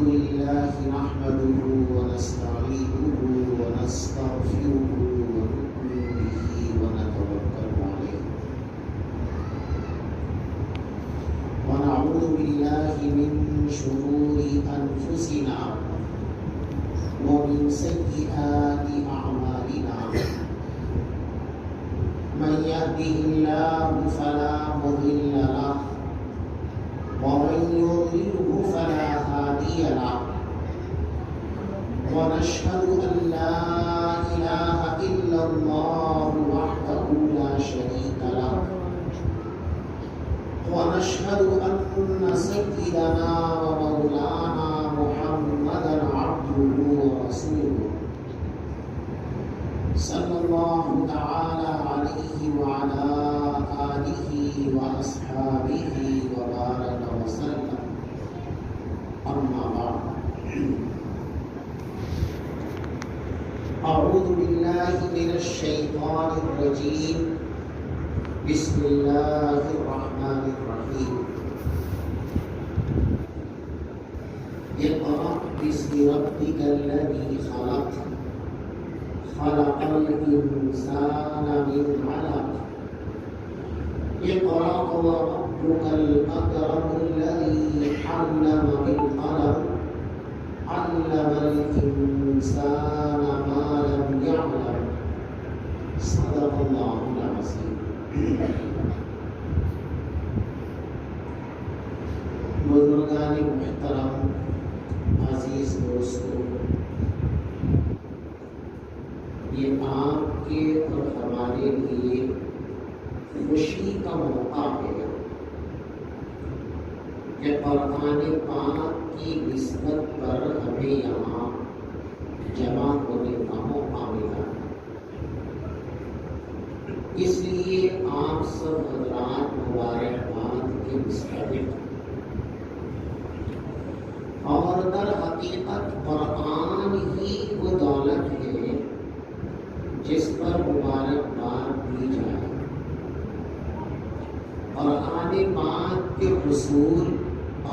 لله نحمده ونستعينه ونستغفره ونؤمن به ونتوكل عليه ونعوذ بالله من شرور أنفسنا ومن سيئات أعمالنا من يهده الله فلا مضل له ومن يضلله فلا هادي له ونشهد أن لا إله إلا الله وحده لا شريك له ونشهد أن سيدنا ومولانا محمدا عبده ورسوله صلى الله تعالى عليه وعلى آله وأصحابه وبارك وسلم أما بعد أعوذ بالله من الشيطان الرجيم بسم الله الرحمن الرحيم اقرأ باسم ربك الذي خلق خلق الإنسان من علق اقرأ وربك الأكرم الذي علم بالقلم علم الإنسان ما لم يعلم صدق الله العظيم بزرگان محترم، عزیز دوستوں، یہ آپ کے اور ہمارے لیے خوشی کا موقع ہے کہ قرآن پاک کی نسبت پر ہمیں یہاں جمع ہونے کا موقع ملا۔ اس لیے آپ سب حضرات مبارکباد کے مستحق، اور در حقیقت قرآن ہی وہ دولت ہے جس پر مبارکباد دی جائے۔ قرآن پاک کے حصول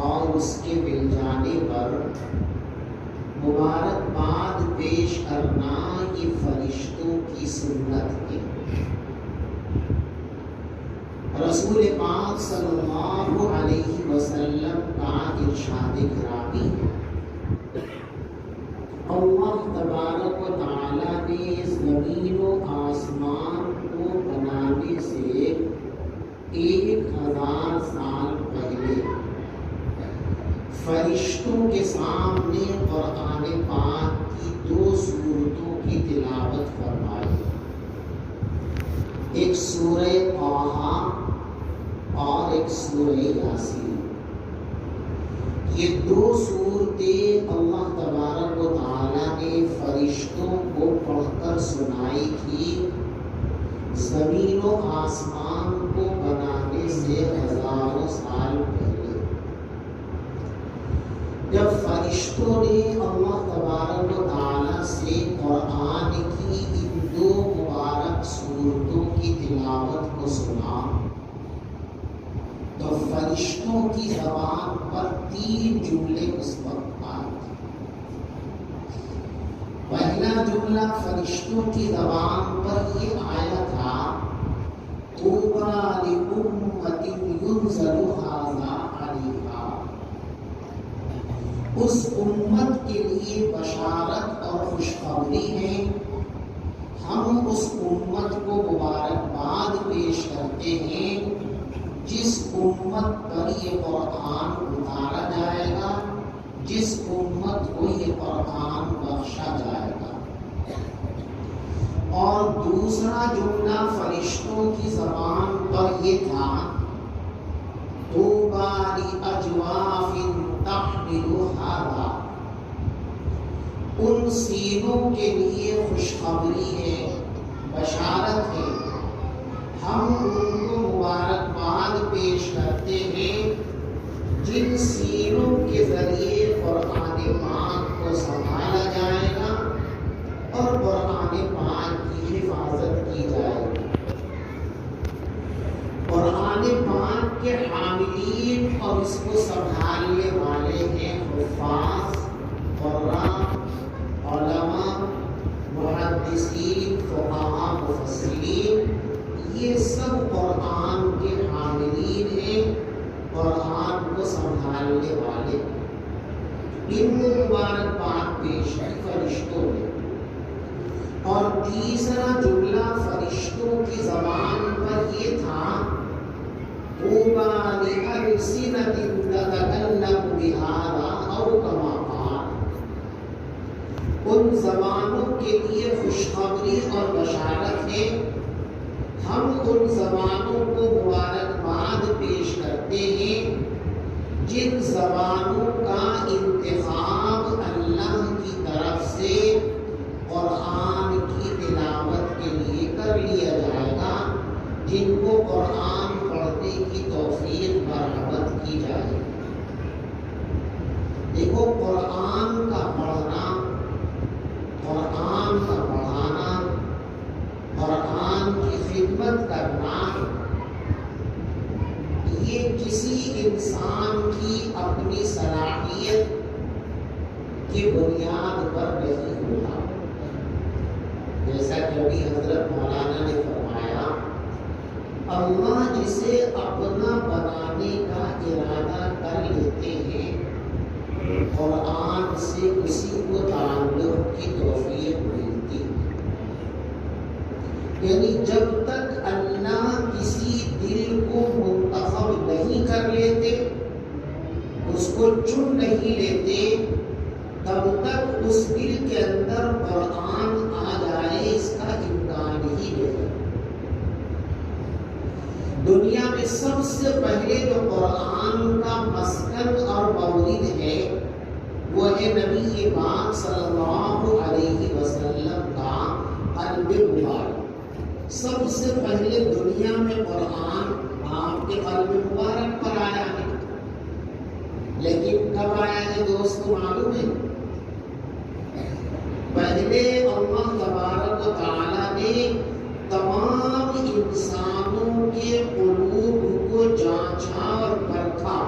اور اس کے مل جانے پر مبارکباد پیش کرنا یہ فرشتوں کی سنت ہے۔ رسول پاک صلی اللہ علیہ وسلم کا ارشاد گرامی ہے، اللہ تبارک و تعالی نے زمین و آسمان کو بنانے سے 1000 سال پہلے فرشتوں کے سامنے قرآن پاک کی 2 سورتوں کی تلاوت فرمائی، ایک سورہ طٰہٰ اور ایک سورہ یاسین۔ یہ 2 سورتیں اللہ تبارک و تعالی نے فرشتوں کو پڑھ کر سنائی تھی زمین و آسمان کو بنانے سے 1000 سال پہلے، جب فرشتوں نے اللہ تبارک و تعالی سے قرآن کی ان 2 مبارک سورتوں کی تلاوت کو سنا تو فرشتوں کی زبان پر 3 جملے اس وقت آئے۔ پہلا جملہ فرشتوں کی زبان پر یہ آیا تھا، طوبیٰ لأمة ينزل هذا علیہا، اس امت کے لیے بشارت اور خوشخبری ہے، ہم اس امت کو مبارکباد پیش کرتے ہیں جس امت پر یہ قرآن اتارا جائے گا، جس امت کو یہ قرآن بخشا جائے گا۔ اور دوسرا جملہ فرشتوں کی زبان پر یہ تھا، طوبیٰ لأجواف تحمل ھذا، ان سینوں کے لیے خوشخبری ہے، بشارت ہے، ہم ان کو مبارکباد پیش کرتے ہیں جن سینوں کے ذریعے قرآن پاک کو سنبھالا جائے گا اور قرآن پاک کی حفاظت کی جائے گی۔ قرآن پاک کے حاملین اور اس کو سنبھالنے والے ہیں حفاظ قراء، علماء، محدثین، فقہاء، مفسرین، یہ سب قرآن کے حاملین ہیں، قرآن کو سنبھالنے والے۔ ان کو مبارکباد پیش کی فرشتوں نے۔ اور تیسرا جملہ فرشتوں کی زبان پر یہ تھا طوبیٰ لألسنة تتکلم بہذا او کما قال، ان زبانوں کے لیے خوشخبری اور بشارت ہے، ہم ان زبانوں کو مبارکباد پیش کرتے ہیں جن زبانوں کا انتخاب اللہ کی طرف سے قرآن کی تلاوت کے لیے کر لیا جائے گا، جن کو قرآن پڑھنے کی توفیق مرحمت کی جائے۔ دیکھو، قرآن کا پڑھنا، قرآن کا پڑھانا، قرآن کی خدمت کرنا، یہ کسی انسان کی اپنی صلاحیت کی بنیاد پر نہیں ہوتا۔ جیسا کہ ابھی حضرت مولانا نے فرمایا، اللہ جسے اپنا بنانے کا ارادہ کر لیتے ہیں، قرآن سے کسی کو تعلق کی توفیق ملتی۔ یعنی جب تک اللہ کسی دل کو منتخب نہیں کر لیتے، اس کو چن نہیں لیتے، تب تک اس دل کے اندر قرآن آ جائے اس کا امکان ہی نہیں۔ دنیا میں سب سے پہلے جو قرآن کا مسکن اور مورد ہے وہ ہے نبی پاک صلی اللہ علیہ وسلم کا قلب مبارک۔ سب سے پہلے دنیا میں قرآن آپ کے قلب مبارک پر آیا ہے، لیکن کب آیا ہے دوست معلوم ہے؟ پہلے اللہ تبارک و تعالی نے تمام انسانوں کے قلوب کو جانچا اور پرکھا،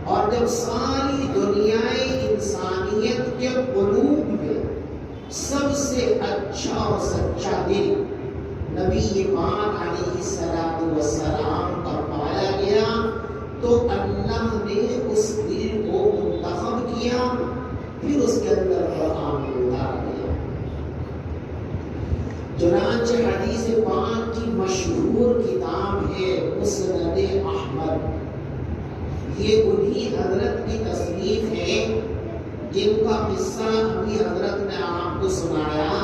اور جب ساری دنیائے انسانیت کے قلوب میں سب سے اچھا اور سچا دل نبی پاک علیہ السلام کا پایا گیا، تو اللہ نے اس دل کو منتخب کیا، پھر اس کے اندر قرآن اتار دیا۔ چنانچہ حدیث پاک کی مشہور کتاب ہے مسند احمد، یہ انہی حضرت کی تصنیف ہے جن کا قصہ ابھی حضرت نے آپ کو سنایا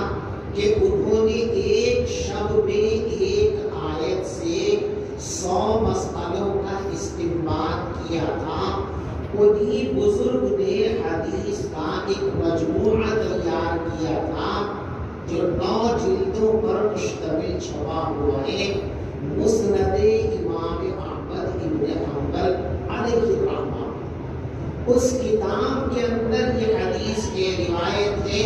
کہ انہوں نے ایک شب میں ایک آیت سے 100 مسئلوں کا استنباط کیا تھا۔ انہی بزرگ نے حدیث کا ایک مجموعہ تیار کیا تھا جو 9 جلدوں پر مشتمل چھپا ہوا ہے، مسند امام احمد ابن حنبل علیہ الرحمہ۔ اس کتاب کے اندر یہ حدیث کی روایت ہے،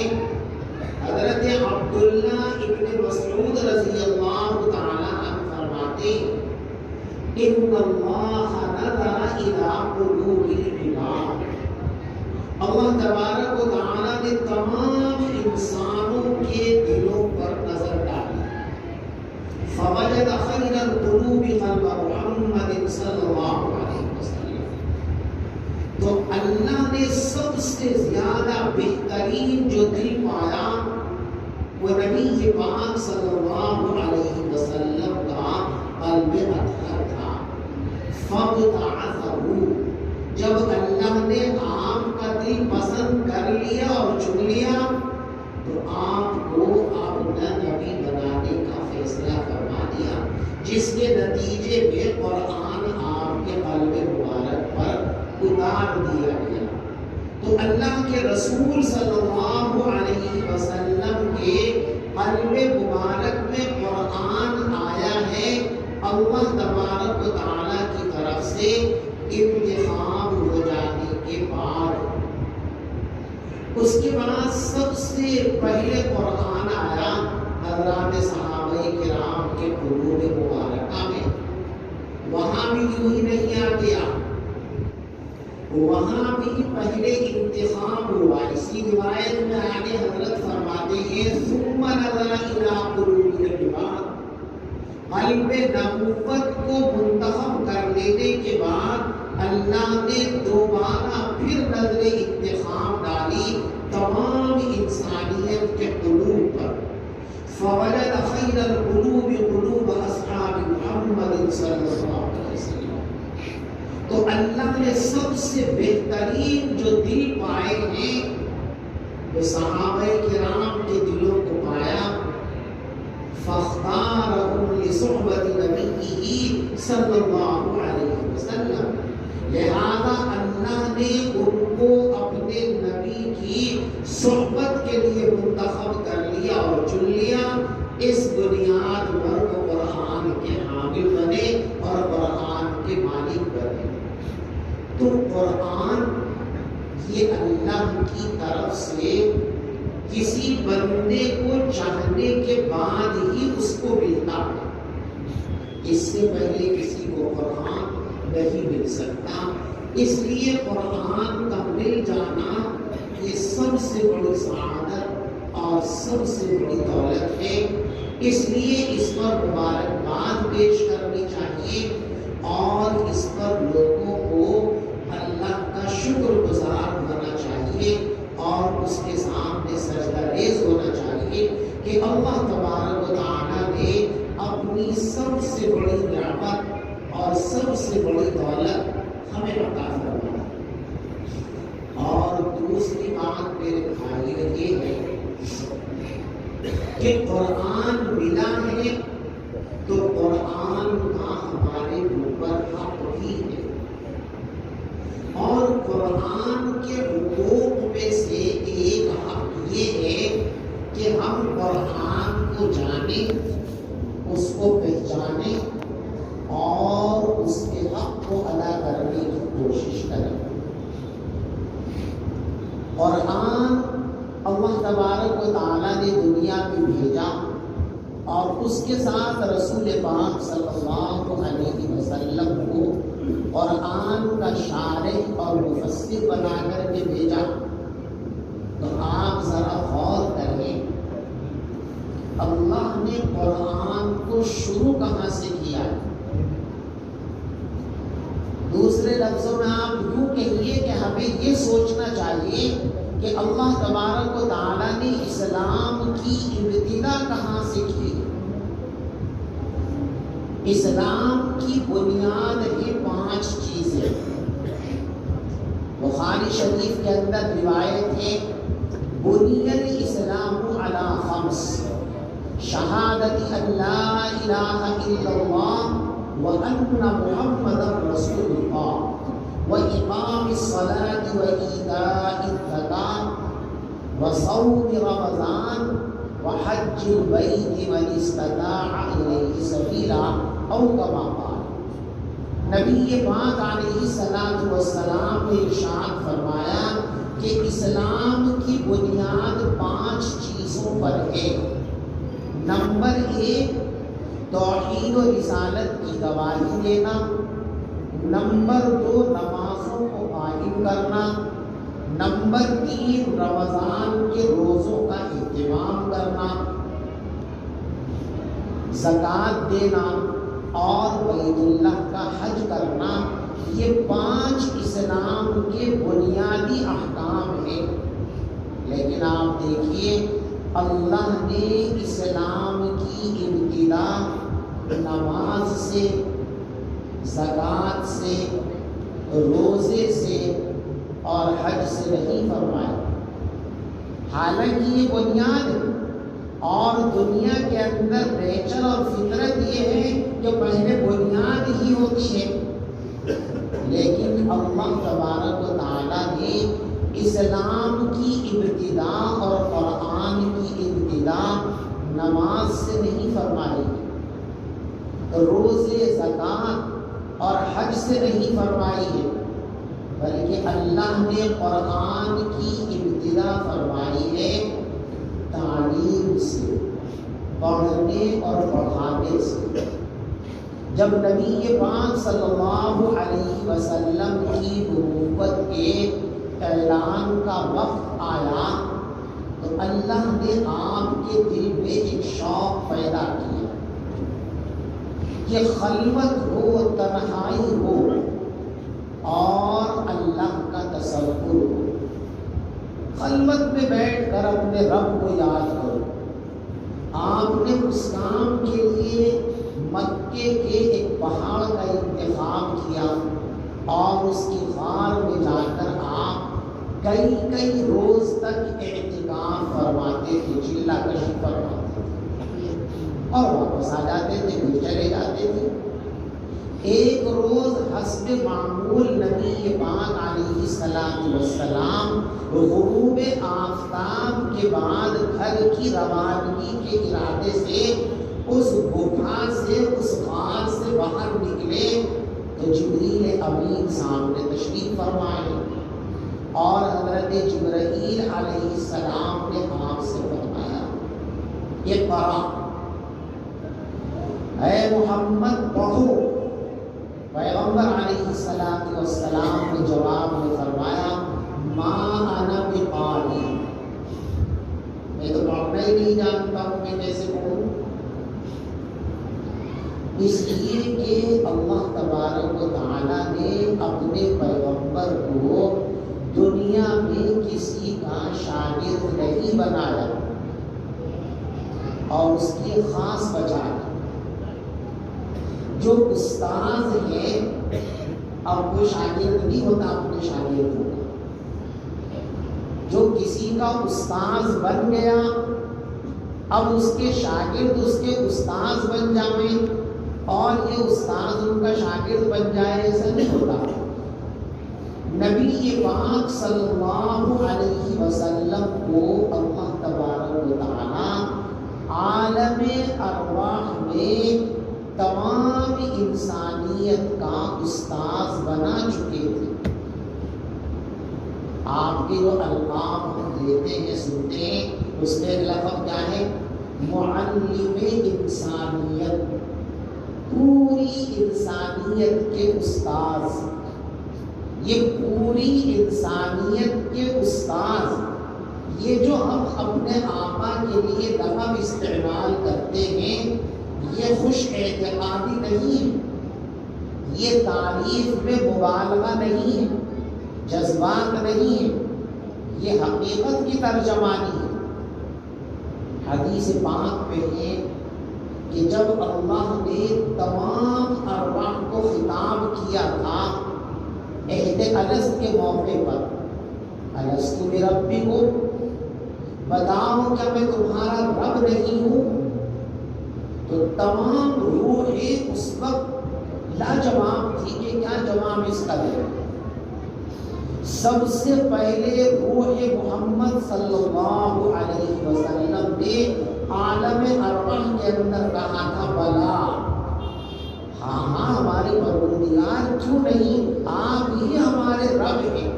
حضرت عبداللہ ابن مسعود رضی اللہ تعالی عنہ فرماتے ہیں، ان اللہ نظر الی قلوب العباد، اللہ تبارک و تعالی نے تمام انسانوں کے دلوں پر نظر ڈالی، فوجد خیر القلوب قلب محمد صلی اللہ علیہ وسلم، تو اللہ نے سب سے زیادہ بہترین جو دل پایا وہ نبی پاک صلی اللہ علیہ وسلم کا قلب اطہر تھا۔ فابتعثہ، جب اللہ نے آپ کا دل پسند کر لیا اور چن لیا تو آپ کو اپنا نبی بنانے کا فیصلہ فرما دیا، جس کے نتیجے میں قرآن آپ کے قلب مبارک پر اتار دیا گیا۔ تو اللہ کے رسول صلی اللہ علیہ وسلم کے قلب مبارک میں قرآن آیا ہے، اللہ تبارک و تعالیٰ کی طرف سے انتخاب ہو جانے کے بعد۔ اس کے بعد سب سے پہلے قرآن آیا حضرات صحابہ کرام کے قلوب مبارکہ میں، وہاں بھی یوں ہی نہیں آ گیا، وہاں بھی پہلے انتخاب ہوا. اسی روایت میں آگے حضرت فرماتے ہیں ثم نظر الى قلوب العباد، قلب نبوت کو منتخب کر لینے کے بعد اللہ نے دوبارہ پھر نظر انتخاب ڈالی تمام انسانیت کے قلوب پر. فوجد خیر القلوب قلوب اصحاب محمد صلی اللہ علیہ وسلم. تو اللہ نے سب سے بہترین جو دل پائے ہیں وہ صحابہ کرام کے دلوں کو پایا. فاختارهم لصحبت نبیہ صلی اللہ علیہ وسلم. لہذا اللہ نے ان کو اپنے نبی کی صحبت کے لیے منتخب کر لیا اور چن لیا. اس بنیاد پر وہ قرآن کے حامل بنے اور قرآن کے مالک بنے. تو قرآن یہ اللہ کی طرف سے کسی بندے کو چاہنے کے بعد ہی اس کو ملتا ہے. اس سے پہلے کسی کو قرآن نہیں مل سکتا. اس لیے قرآن کا مل جانا یہ سب سے بڑی سعادت اور سب سے بڑی دولت ہے. اس لیے اس پر مبارکباد پیش کرنی چاہیے اور اس پر لوگوں کو اللہ کا شکر گزار ہونا چاہیے اور اس کے سامنے سجدہ ریز ہونا چاہیے کہ اللہ تبارک و تعالیٰ نے اپنی سب سے بڑی نعمت اور سب سے بڑی دولت ہمیں عطا فرمائی. اور دوسری بات میرے بھائی یہ ہے کہ قرآن ملا ہے تو قرآن کا ہمارے اوپر حق بھی ہے. اور قرآن کے حقوق میں سے ایک حق یہ ہے کہ ہم قرآن کو جانیں، اس کو پہچانیں اور اس کے حق کو ادا کرنے کی کوشش کریں. قرآن اللہ تبارک و تعالیٰ نے دنیا میں بھیجا اور اس کے ساتھ رسول پاک صلی اللہ علیہ وسلم کو قرآن کا شارح اور مفسر بنا کر کے بھیجا. تو آپ ذرا غور کریں اللہ نے قرآن کو شروع کہاں سے کیا. دوسرے لفظوں میں آپ یوں کہیے کہ ہمیں یہ سوچنا چاہیے کہ اللہ تبارک و تعالیٰ نے اسلام کی ابتدا کہاں سے کی. اسلام کی بنیاد ہے 5 چیزیں. بخاری شریف کے اندر روایت ہے بنی الاسلام علی 5 شہادت ان لا الہ الا اللہ وان محمد رسول اللہ واقام الصلاۃ وایتاء الزکاۃ وصوم رمضان وحج البیت من استطاع الیہ سبیلا او کما قال. نبی پاک علیہ السلام نے ارشاد فرمایا کہ اسلام کی بنیاد 5 چیزوں پر ہے. نمبر 1 توحید و رسالت کی گواہی دینا. نمبر 2 نمازوں کو قائم کرنا. نمبر 3 رمضان کے روزوں کا اہتمام کرنا. زکوٰۃ دینا اور بیت اللہ کا حج کرنا. یہ 5 اسلام کے بنیادی احکام ہیں. لیکن آپ دیکھیے اللہ نے اسلام کی ابتدا نماز سے، زکوٰۃ سے، روزے سے اور حج سے نہیں فرمایا. حالانکہ یہ بنیاد ہے اور دنیا کے اندر نیچر اور فطرت یہ ہے کہ پہلے بنیاد ہی ہوتی ہے. لیکن اللہ تبارک و تعالیٰ نے اسلام کی ابتدا اور قرآن کی ابتدا نماز سے نہیں فرمائی، روزے، زکوٰۃ اور حج سے نہیں فرمائی ہے، بلکہ اللہ نے قرآن کی ابتدا فرمائی ہے تعلیم سے، پڑھنے اور پڑھانے سے. جب نبی پاک صلی اللہ علیہ وسلم کی نبوت کے اعلان کا وقت آیا تو اللہ نے آپ کے دل میں ایک شوق پیدا کیا کہ خلوت ہو، تنہائی ہو اور اللہ کا تصور ہو۔ خلوت میں بیٹھ کر اپنے رب کو یاد کرو۔ آپ نے اس کام کے لیے مکے کے ایک پہاڑ کا انتخاب کیا اور اس کی غار میں جا کر آپ کئی روز تک اعتکاف فرماتے تھے، چلہ کشی فرماتے تھے اور واپس آ جاتے تھے، پھر چلے جاتے تھے۔ ایک روز حسب معمول نبی پاک علیہ السلام غروب آفتاب کے بعد گھر کی روانگی کے ارادے سے اس گپھا سے، اس غار سے باہر نکلے تو جبریل امین سامنے تشریف فرمائے اور حضرت جبرائیل علیہ السلام نے آپ سے فرمایا، اقرأ، اے محمد پڑھو۔ پیغمبر علیہ السلام نے جواب میں فرمایا، ما انا بقاری، میں تو پڑھنا ہی نہیں جانتا ہوں، میں کیسے پڑھوں؟ اس لیے کہ اللہ تبارک و تعالیٰ نے اپنے پیغمبر کو دنیا میں کسی کا شاگرد نہیں بنایا اور اس کی خاص وجہ ہے۔ جو استاذ ہے اب کوئی شاگرد نہیں ہوتا، اپنے شاگرد ہوتا۔ جو کسی کا استاذ بن گیا اب اس کے شاگرد اس کے استاذ بن جائیں اور یہ استاذ ان کا شاگرد بن جائے، ایسا نہیں ہوتا۔ نبی پاک صلی اللہ علیہ وسلم کو اللہ تبارک و تعالی عالم ارواح میں تمام انسانیت کا استاذ بنا چکے تھے۔ آپ کے جو القاب ہم لیتے ہیں، سنتے ہیں، اس میں لقب کیا ہے؟ معلم انسانیت، پوری انسانیت کے استاذ۔ یہ پوری انسانیت کے استاذ، یہ جو ہم اپنے آقا کے لیے لقب استعمال کرتے ہیں، یہ خوش اعتقادی نہیں ہے، یہ تعریف میں مبالغہ نہیں ہے، جذبات نہیں ہے، یہ حقیقت کی ترجمانی ہے۔ حدیث پاک میں ہے کہ جب اللہ نے تمام ارواح کو خطاب کیا تھا عہد الست کے موقع پر، الست بربکم، بتاؤ کیا میں تمہارا رب نہیں ہوں؟ تو تمام روحیں اس وقت لاجواب تھی کہ کیا جواب اس کا دے۔ سب سے پہلے روح محمد صلی اللہ علیہ وسلم نے عالم ارواح کے اندر کہا تھا، بلا، ہاں ہمارے پروردگار، کیوں نہیں، آپ ہی ہمارے رب ہیں۔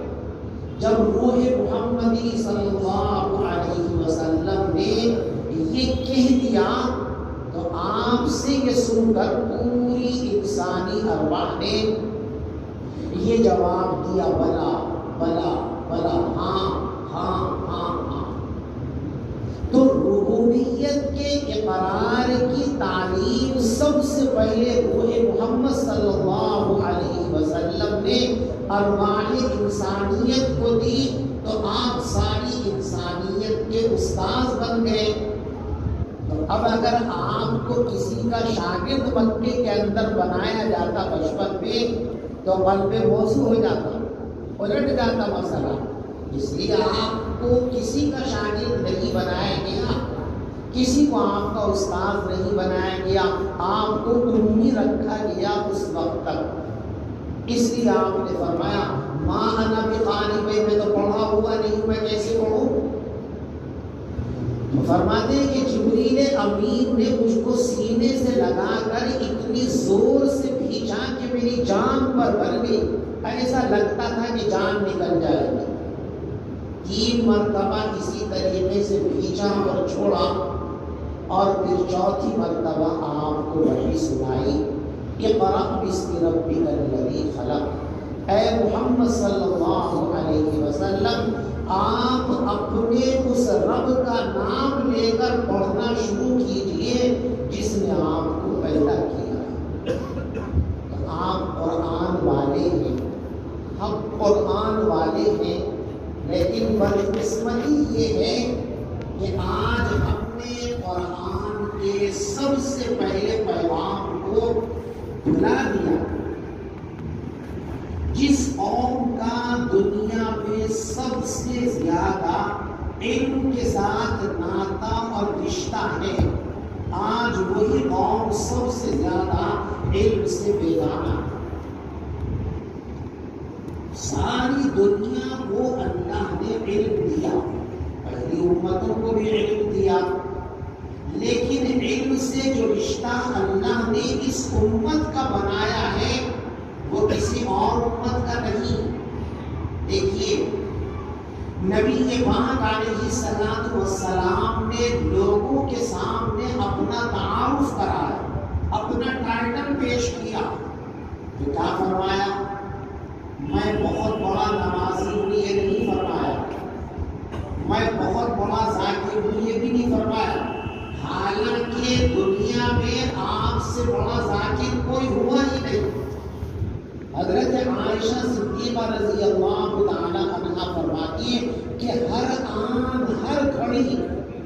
جب روح محمدی صلی اللہ علیہ وسلم نے یہ کہہ دیا تو آپ سے یہ سن کر پوری انسانی ارواح نے یہ جواب دیا، بلا بلا بلا، ہاں ہاں ہاں ہاں۔ تو ربوبیت کے اقرار کی تعلیم سب سے پہلے روح محمد صلی اللہ علیہ وسلم نے ارواح انسانیت کو دی، تو آپ ساری انسانیت کے استاذ بن گئے۔ اب اگر آپ کو کسی کا شاگرد مکے کے اندر بنایا جاتا بچپن میں تو قلب موضوع ہو جاتا، الٹ جاتا مسئلہ۔ اس لیے آپ کو کسی کا شاگرد نہیں بنایا گیا، کسی کو آپ کا استاذ نہیں بنایا گیا، آپ کو امی رکھا گیا اس وقت تک۔ اس لیے آپ نے فرمایا، ما انا بقاری، میں تو پڑھا ہوا نہیں ہوں، میں کیسے پڑھوں؟ فرماتے ہیں کہ جبریل امین نے مجھ کو سینے سے لگا کر اتنی زور سے کھینچا کہ میری جان پر بھر گئی، ایسا لگتا تھا کہ جان نکل جائے گی۔ 3 مرتبہ اسی طریقے سے کھینچا اور چھوڑا، اور پھر چوتھی مرتبہ آپ کو وحی سنائی اقرأ باسم ربک الذی خلق، اے محمد صلی اللہ علیہ وسلم آپ اپنے اس رب کا نام لے کر پڑھنا شروع کیجئے جس نے آپ کو پیدا کیا۔ تو آپ قرآن والے ہیں، ہم قرآن والے ہیں، لیکن بدقسمتی یہ ہے کہ آج ہم نے قرآن کے سب سے پہلے پیغام کو بھلا دیا۔ جس قوم کا دنیا میں سب سے زیادہ علم کے ساتھ ناتا اور رشتہ ہے، آج وہی قوم سب سے زیادہ علم سے بیگانہ۔ ساری دنیا کو اللہ نے علم دیا، پہلی امتوں کو بھی علم دیا، لیکن علم سے جو رشتہ اللہ نے اس امت کا بنایا ہے وہ کسی اور امت کا نہیں۔ دیکھیے نبی پاک علیہ الصلوۃ والسلام نے لوگوں کے سامنے اپنا تعارف کرایا، اپنا ٹائٹل پیش کیا، تو کیا فرمایا؟ میں بہت بڑا نمازی ہوں یہ نہیں فرمایا، میں بہت بڑا ذاکر ہوں یہ بھی نہیں فرمایا، حالانکہ دنیا میں آپ سے بڑا ذاکر کوئی ہوا ہی نہیں۔ حضرت عائشہ صدیقہ رضی اللہ تعالی عنہا فرماتی ہے کہ ہر آن ہر گھڑی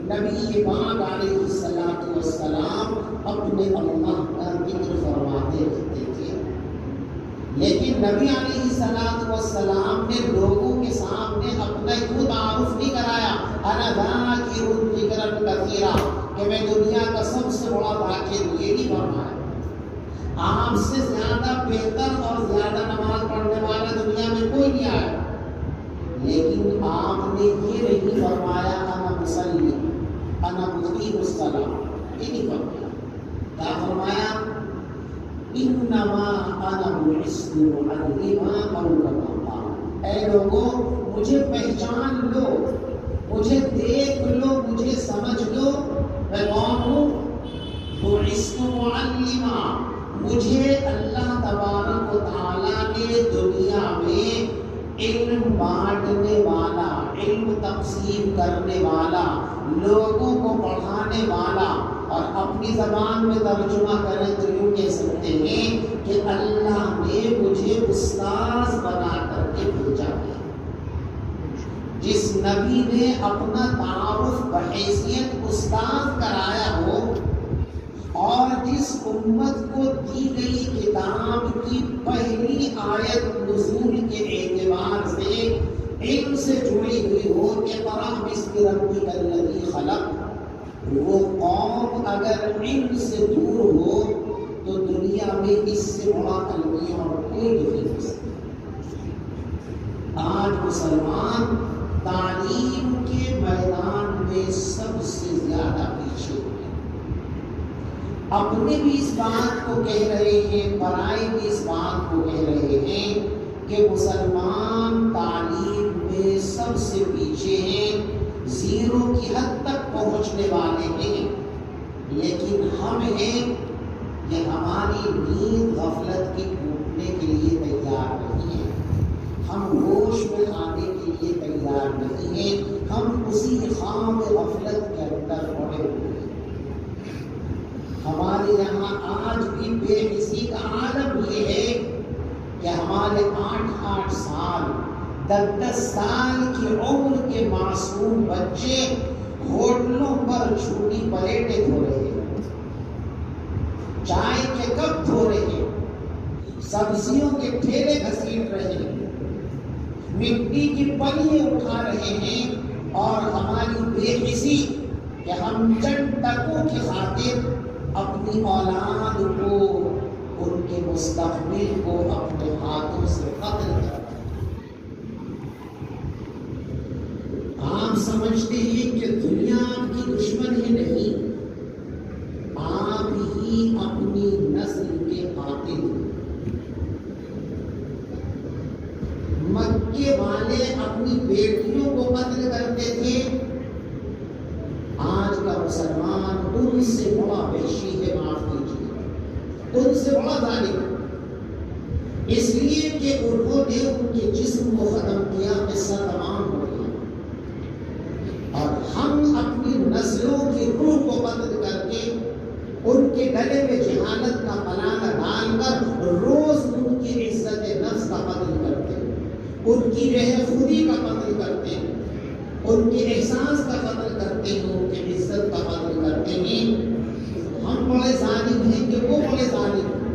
نبی پاک علیہ الصلوۃ والسلام اپنے اللہ کا ذکر فرماتے رہتے تھے، لیکن نبی علیہ الصلوۃ والسلام نے لوگوں کے سامنے اپنا یوں تعارف نہیں کرایا، انا ذاکر ذکرا کثیرا، کہ میں دنیا کا سب سے بڑا ذاکر ہوں، یہ نہیں فرمایا۔ آپ سے زیادہ بہتر اور زیادہ نماز پڑھنے والا دنیا میں کوئی نہیں آیا، لیکن آپ نے یہ نہیں فرمایا انا مصلی انا مقیم الصلاۃ، یہ نہیں فرمایا۔ کیا فرمایا؟ انما انا بعثت معلما او کما قال، اے لوگوں مجھے پہچان لو، مجھے دیکھ لو، مجھے سمجھ لو، میں کون ہوں؟ بعثت معلما، مجھے اللہ تبارک و تعالیٰ نے دنیا میں علم بانٹنے والا، علم تقسیم کرنے والا، لوگوں کو پڑھانے والا، اور اپنی زبان میں ترجمہ کریں تو یوں کہہ سکتے ہیں کہ اللہ نے مجھے استاذ بنا کر کے بھیجا ہے۔ جس نبی نے اپنا تعارف بحیثیت استاذ کرایا ہو، اور جس امت کو دی گئی کتاب کی پہلی آیت نزول کے اعتبار سے علم سے جڑی ہوئی ہو کہ اقرأ باسم ربک الذی خلق، وہ قوم اگر علم سے دور ہو تو دنیا میں اس سے بڑا المیہ اور کوئی نہیں ہو سکتا۔ آج مسلمان تعلیم کے میدان میں سب سے زیادہ پیچھے ہیں، اپنے بھی اس بات کو کہہ رہے ہیں، برائے بھی اس بات کو کہہ رہے ہیں کہ مسلمان تعلیم میں سب سے پیچھے ہیں، زیرو کی حد تک پہنچنے والے ہیں، لیکن ہم ہیں کہ ہماری نیند غفلت کی ٹوٹنے کے لیے تیار نہیں ہے، ہم ہوش میں آنے کے لیے تیار نہیں ہیں، ہم اسی خام غفلت کے اندر پڑے ہوئے ہیں۔ ہمارے یہاں آج بھی بے حسی کا عالم یہ ہے کہ ہمارے 8 سال 10 سال کی عمر کے معصوم بچے ہوٹلوں پر جھوٹی پلیٹیں دھو رہے ہیں، چائے کے کپ دھو رہے ہیں، سبزیوں کے ٹھیلے گھسیٹ رہے ہیں، مٹی کی پلیاں اٹھا رہے ہیں، اور ہماری بے حسی کہ ہم چند ٹکوں کی خاطر اپنی اولاد کو، ان کے مستقبل کو اپنے ہاتھوں سے قتل کرتے ہیں۔ آپ سمجھتے ہیں کہ دنیا آپ کی دشمن ہی نہیں، آپ ہی اپنی نسل کے قاتل ہیں۔ مکے والے اپنی بیٹیوں کو قتل کرتے تھے، آج کا مسلمان ان سے بڑا وحشی ہے، معاف کیجیے۔ ان سے بڑا ظالم ہے، اس لیے کہ انہوں نے ان کے جسم کو ختم کیا، قصہ تمام ہو گیا، اور ہم اپنی نسلوں کی روح کو قتل کر کے ان کے گلے میں جہالت کا پلانہ ڈال کر روز ان کی عزت نفس کا قتل کرتے ہیں، ان کی جو ہے خودی کا قتل کرتے ہیں، ان کے احساس کا قتل کرتے ہیں، ان کی عزت کا قتل کرتے ہیں۔ ہم بڑے ظالم ہیں کہ وہ بڑے ظالم ہیں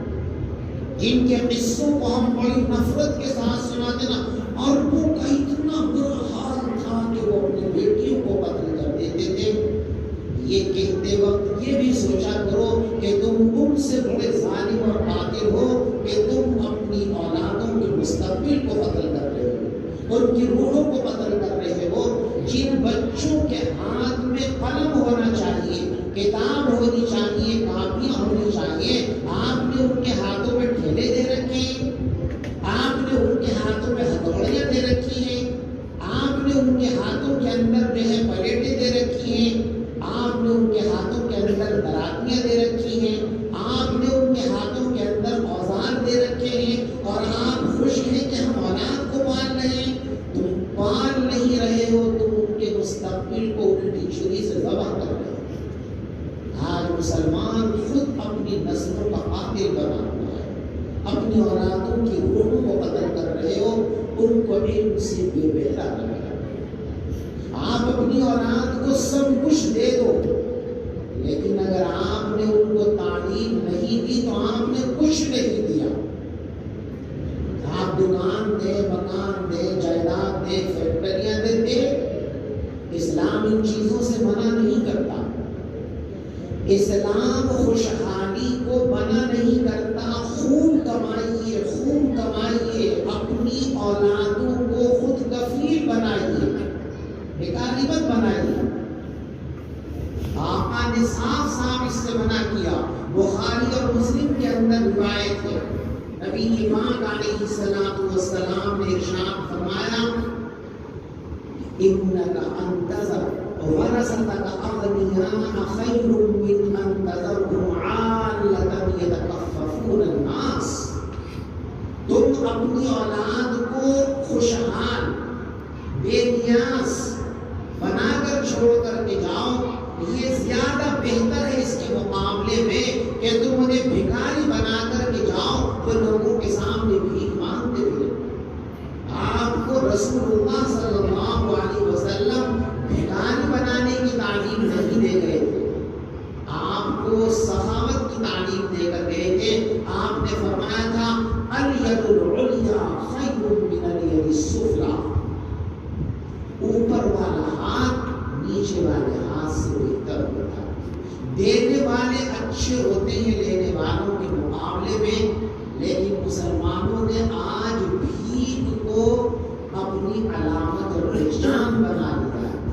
جن کے قصوں کو ہم بڑی نفرت کے ساتھ سناتے نا، اور وہ کا اتنا برا حال تھا کہ وہ اپنی بیٹیوں کو قتل کر دیتے تھے۔ یہ کہتے وقت یہ بھی سوچا کرو کہ تم ان سے بڑے ظالم اور قاتل ہو کہ تم اپنی اولادوں کے مستقبل کو قتل کر رہے ہو، ان کی روحوں کو قتل کر رہے ہو۔ جن بچوں کے ہاتھ میں قلم ہونا چاہیے، کتاب ہونی چاہیے، کاپیاں ہونی چاہیے، آپ نے ان کے ہاتھوں میں ڈھیلے دے رکھے ہیں، آپ نے ان کے ہاتھوں میں ہتھوڑیاں دے رکھی ہیں، آپ نے ان کے ہاتھوں کے اندر جو ہے پلیٹیں دے رکھی ہیں، آپ نے ان کے ہاتھوں کے اندر دراتیاں دے رکھی ہیں، آپ نے ان کے ہاتھوں کے اندر اوزار دے رکھے ہیں، اور آپ خوش ہیں کہ ہم اولاد کو پال رہے ہیں۔ تم پال نہیں رہے ہو، تم ان کے مستقبل کو الٹی چھری سے ذبح کر رہے ہو۔ آج مسلمان خود اپنی نسلوں کا قاتل بنا ہوا ہے، اپنی اولادوں کی روحوں کو قتل کر رہے ہو، ان کو علم سے بے بہرا کر رہے ہو۔ آپ اپنی اولاد کو سب کچھ دے دو، لیکن اگر آپ نے ان کو تعلیم نہیں دی تو آپ نے کچھ نہیں دیا۔ آپ دکان دے، مکان دے، جائیداد دے، فیکٹریاں دے، اسلام ان چیزوں سے منع نہیں کرتا۔ اسلام خوشحالی کو منع نہیں کرتا۔ خون کمائیے، خون کمائیے، اپنی اولادوں کو خود کفیل بنائیے، بیکاری مت بنائیے۔ آقا نے صاف صاف اس سے منع کیا۔ بخاری اور مسلم کے اندر روایت ہے، نبی پاک علیہ السلام نے ارشاد فرمایا، انک ان تذر ورثتک اغنیاء خیر من ان تذرهم عالة یتکففون الناس۔ تم اپنی اولاد کو خوشحال، بے نیاز بنا کر چھوڑ کر کے جاؤ، یہ زیادہ بہتر ہے اس کے مقابلے میں کہ تم انہیں بھکاری بنا کر کے جاؤ تو لوگوں کے سامنے بھیک مانگتے ہوئے۔ آپ کو رسول اللہ صلی اللہ علیہ وسلم بھکاری بنانے کی تعلیم نہیں دے گئے تھے، آپ کو سخاوت کی تعلیم دے کر گئے تھے۔ آپ نے فرمایا تھا، الید العلیٰ خیر من الید السفلیٰ، اوپر والا ہاتھ نیچے والے ہاتھ سے بہتر ہوتا ہے۔ دینے والے اچھے ہوتے ہیں لینے والوں کے مقابلے میں، لیکن مسلمانوں نے آج بھیک کو اپنی علامت اور پہچان بنا لیا ہے۔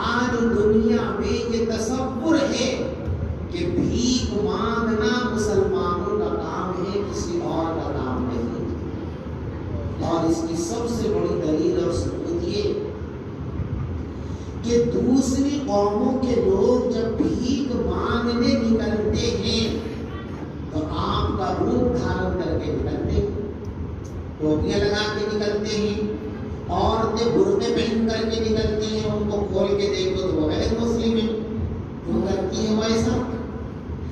آج دنیا میں یہ تصور ہے کہ بھیک مانگنا مسلمانوں کا کام ہے، کسی اور کا کام نہیں۔ اور اس کی سب سے بڑی دلیل اور ثبوت یہ کہ دوسری قوموں کے لوگ جب بھیک مانگنے نکلتے ہیں تو آپ کا روپ دھارن کر کے نکلتے ہیں، ٹوپیاں لگا کے نکلتے ہیں، عورتیں برقعے پہن کر کے نکلتی ہیں، ان کو کھول کے دیکھو تو وہ غیر مسلم ہیں، وہ کرتی ہیں ویسا۔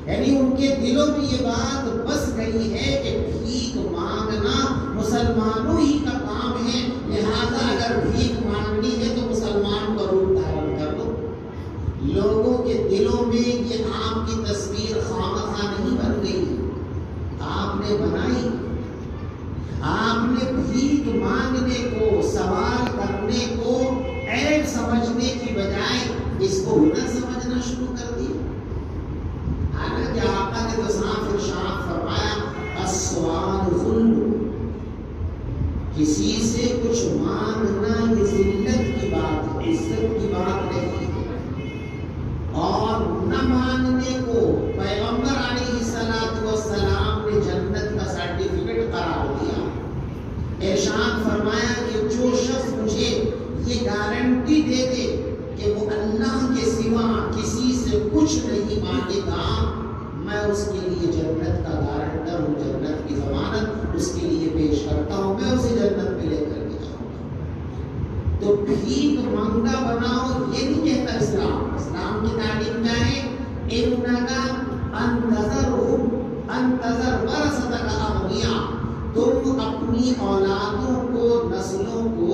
یعنی ان کے دلوں میں یہ بات بس گئی ہے کہ بھیک مانگنا مسلمانوں ہی کا کام ہے، لہذا اگر بھیک مانگنی ہے تو مسلمان کا روپ دھارن کر لو۔ لوگوں کے دلوں میں یہ آپ کی تصویر خامخواہ نہیں بن گئی، آپ نے بنائی۔ آپ نے بھیک مانگنے کو، سوال کرنے کو عیب سمجھنے کی بجائے اس کو ہنر سمجھنا شروع کر دیا۔ حالانکہ آقا نے تو صاف ارشاد فرمایا، السؤال ذل، کسی سے کچھ مانگنا یہ ذلت کی بات ہے، عزت کی بات نہیں ہے۔ اور نہ مانگنے کو پیغمبر علیہ السلام نے جنت کا سرٹیفکیٹ قرار دیا۔ ارشاد فرمایا کہ جو شخص مجھے یہ گارنٹی دے دے کہ وہ اللہ کے سوا کسی سے کچھ نہیں مانگے گا، میں اس کے لیے جنت کا گارنٹی انتظر ورثتک اغنیاء، تم اپنی اولادوں کو، نسلوں کو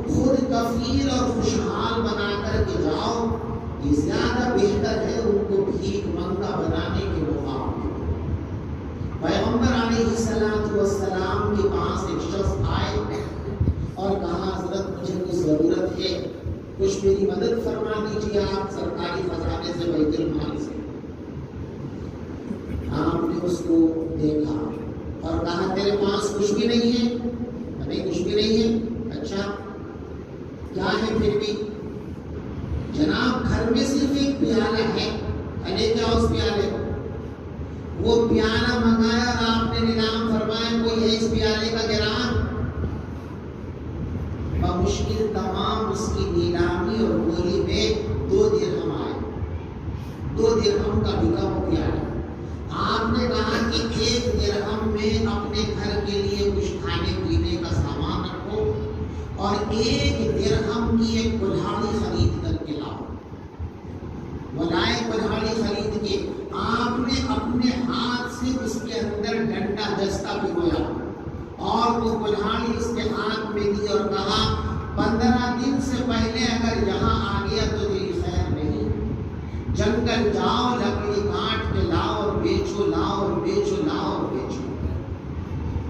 خود کفیل اور خوشحال بنا کر کے جاؤ، یہ زیادہ بہتر ہے ان کو بھیک منگا بنانے کے مقابلے۔ پیغمبر علیہ السلام کے پاس ایک شخص آئے اور کہا حضرت مجھے کوئی ضرورت ہے، کچھ میری مدد فرما دیجیے آپ سرکاری خزانے سے، بیت المال سے۔ آپ نے اس کو دیکھا اور کہا تیرے پاس کچھ بھی نہیں ہے؟ نہیں کچھ بھی نہیں ہے۔ اچھا کیا ہے پھر بھی؟ جناب گھر میں صرف ایک پیالہ ہے، لے کے آؤ اس پیالے کو۔ وہ پیالہ منگایا اور آپ نے نیلام فرمایا کوئی ہے اس پیالے کا گران؟ بمشکل تمام اس کی نیلامی اور بولی میں 2 درہم آئے، 2 درہم کا بکا وہ پیالہ۔ آپ نے کہا کہ 1 درہم میں اپنے گھر کے لیے کچھ کھانے پینے کا سامان رکھو اور 1 درہم کی ایک کلہاڑی خرید کر کے لاؤ۔ وہ لائے کلہاڑی خرید کے، آپ نے اپنے ہاتھ سے اس کے اندر ڈنڈا جستا بھگویا اور وہ کلہاڑی اس کے ہاتھ میں دی اور کہا 15 دن سے پہلے اگر یہاں آ گیا تو تیری خیر نہیں، جنگل جاؤ، لکڑی کاٹ کے لاؤ اور بیچو، لاؤ اور بیچو، لاؤ اور بیچو۔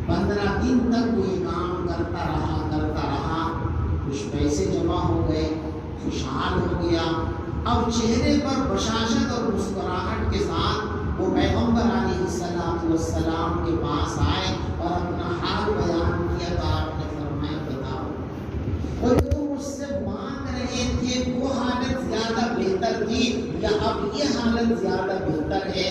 15 دن تک وہ یہ کام کرتا رہا، کچھ پیسے جمع ہو گئے، خوشحال ہو گیا۔ اب چہرے پر بشاشت اور مسکراہٹ کے ساتھ وہ پیغمبر علیہ السلام کے پاس آئے اور اپنا حال بیان کیا تو آپ نے فرمایا بتاؤ، اور تم مجھ سے مانگ رہے تھے وہ حالت زیادہ بہتر تھی یا اب یہ حالت زیادہ بہتر ہے؟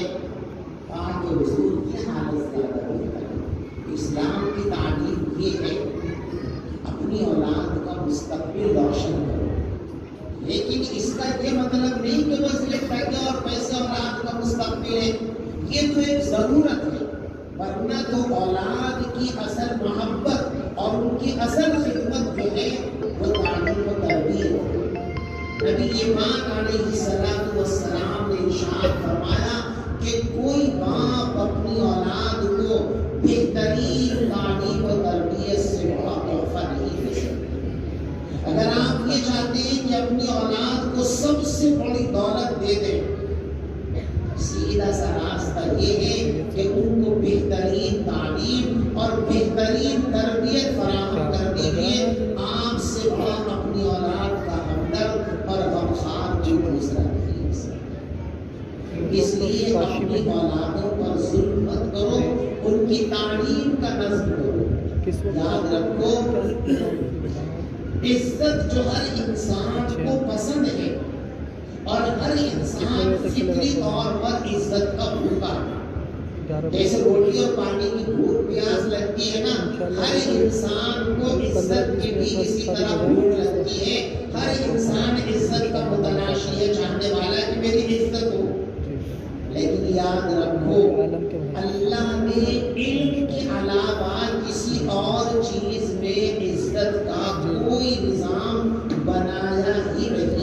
کہا کہ حضور یہ حالت زیادہ بہتر ہے۔ اسلام کی تعلیم یہ ہے اپنی اولاد کا مستقبل روشن کرو، لیکن اس کا یہ مطلب نہیں کہ بس یہ پیسے اور پیسے اولاد کا مستقبل ہے، یہ تو ایک ضرورت ہے، ورنہ تو اولاد کی اصل محبت اور ان کی اصل خدمت جو ہے وہ تعلیم و تربیت ہے۔ نبی پاک علیہ السلام نے ارشاد فرمایا کہ کوئی باپ اپنی اولاد کو بہترین تعلیم و تربیت سے بڑا تحفہ نہیں دے سکتا۔ اگر آپ یہ چاہتے ہیں کہ اپنی اولاد کو سب سے بڑی دولت دے دیں، سیدھا سا راستہ یہ ہے کہ ان کو بہترین تعلیم اور بہترین تربیت فراہم کر دیجیے۔ آپ سے بڑا اپنی اولاد کا ہمدرد اور غمخوار جو دوسرا نہیں ہے۔ اس لیے اپنی اولادوں پر ظلم مت کرو، ان کی تعلیم کا نظم کرو۔ یاد رکھو عزت جو ہر انسان کو پسند ہے اور ہر انسان فطری طور پر عزت کا بھوکا ہے۔ جیسے روٹی اور پانی کی بھوک پیاس لگتی ہے نا، ہر انسان کو عزت کی بھی اسی طرح بھوک لگتی ہے۔ ہر انسان عزت کا متلاشی ہے، چاہنے والا ہے کہ میری عزت ہو۔ لیکن یاد رکھو اللہ نے علم کے علاوہ کسی اور چیز میں عزت کا کوئی نظام بنایا ہی نہیں۔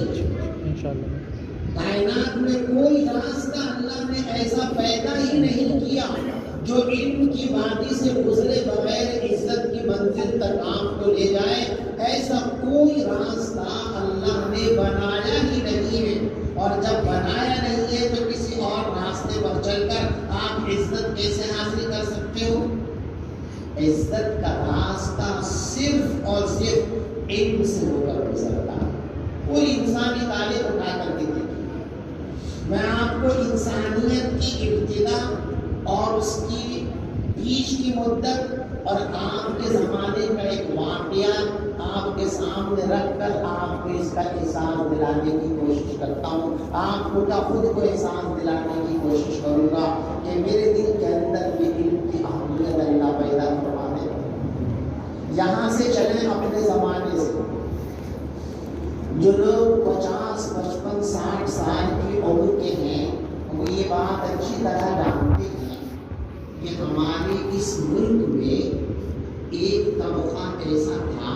کائنات میں کوئی راستہ اللہ نے ایسا پیدا ہی نہیں کیا جو علم کی وادی سے گزرے بغیر عزت کی منزل تک آپ کو لے جائے۔ ایسا کوئی راستہ اللہ نے بنایا ہی نہیں ہے، اور جب بنایا نہیں ہے تو کسی اور راستے پر چل کر آپ عزت کیسے حاصل کر سکتے ہو؟ عزت کا راستہ صرف اور صرف علم سے ہو کر گزرتا ہے۔ کوئی انسانی تعلیم اٹھا کر کے دیکھیے، میں آپ کو انسانیت کی ابتدا اور اس کی بیچ کی مدت اور آپ کے زمانے کا ایک واقعہ آپ کے سامنے رکھ کر آپ کو اس کا احساس دلانے کی کوشش کرتا ہوں۔ آپ کو خود کو احساس دلانے کی کوشش کروں گا کہ میرے دل کے اندر بھی علم کی اہمیت اللہ پیدا کروا دے۔ یہاں سے چلیں اپنے زمانے سے، جو لوگ 50، 55، 60 سال کی عمر کے ہیں وہ یہ بات اچھی طرح جانتے ہیں کہ ہمارے اس ملک میں ایک طبقہ ایسا تھا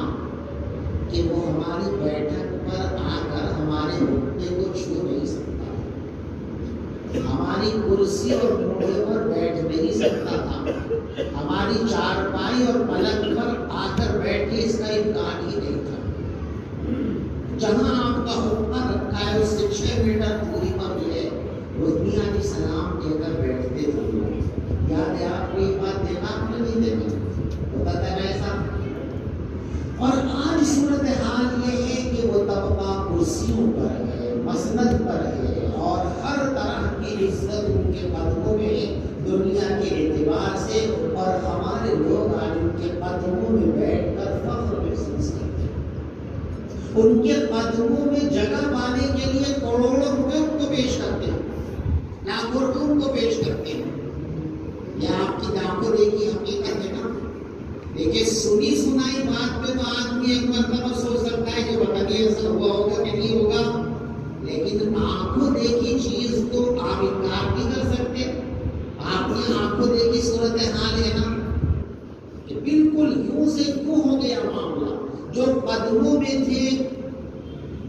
کہ وہ ہماری بیٹھک پر آ کر ہمارے مدعے کو چھو نہیں سکتا، ہماری کرسی اور گھوڑے پر بیٹھ نہیں سکتا تھا، ہماری چارپائی اور پلنگ پر آ کر بیٹھے اس کا امکان ہی نہیں تھا۔ جہاں آپ کا حکمہ رکھا ہے اس سے 6 میٹر دوری پر جو ہے رکنی علیہ السلام کہہ کر بیٹھتے تھے۔ یاد ہے آپ کو یہ بات؟ دیکھا آپ نے نہیں دیکھا؟ ہوتا تھا ایسا۔ اور آج صورتحال یہ ہے کہ وہ طبقہ کرسیوں پر ہے، مسند پر ہے، اور ہر طرح کی عزت ان کے قدموں میں ہے دنیا کے اعتبار سے، اور ہمارے لوگ آج ان کے قدموں میں بیٹھ کر فخر محسوس کرتے ہیں۔ ان کے قدموں میں جگہ پانے کے لیے کروڑوں روپے ان کو پیش کرتے ہیں، لاکھوں روپے ان کو پیش کرتے ہیں۔ یہ آپ کی آنکھوں دیکھی حقیقت ہے نا۔ دیکھیے سنی سنائی بات پہ تو آدمی ایک مرتبہ سوچ سکتا ہے کہ پتہ نہیں ایسا ہوا ہوگا کہ نہیں ہوگا، لیکن آنکھوں دیکھی چیز کو آپ انکار نہیں کر سکتے۔ آپ کی آنکھوں دیکھی صورتحال ہے نا کہ بالکل یوں سے یوں ہو گیا معاملہ۔ جو قدموں میں تھے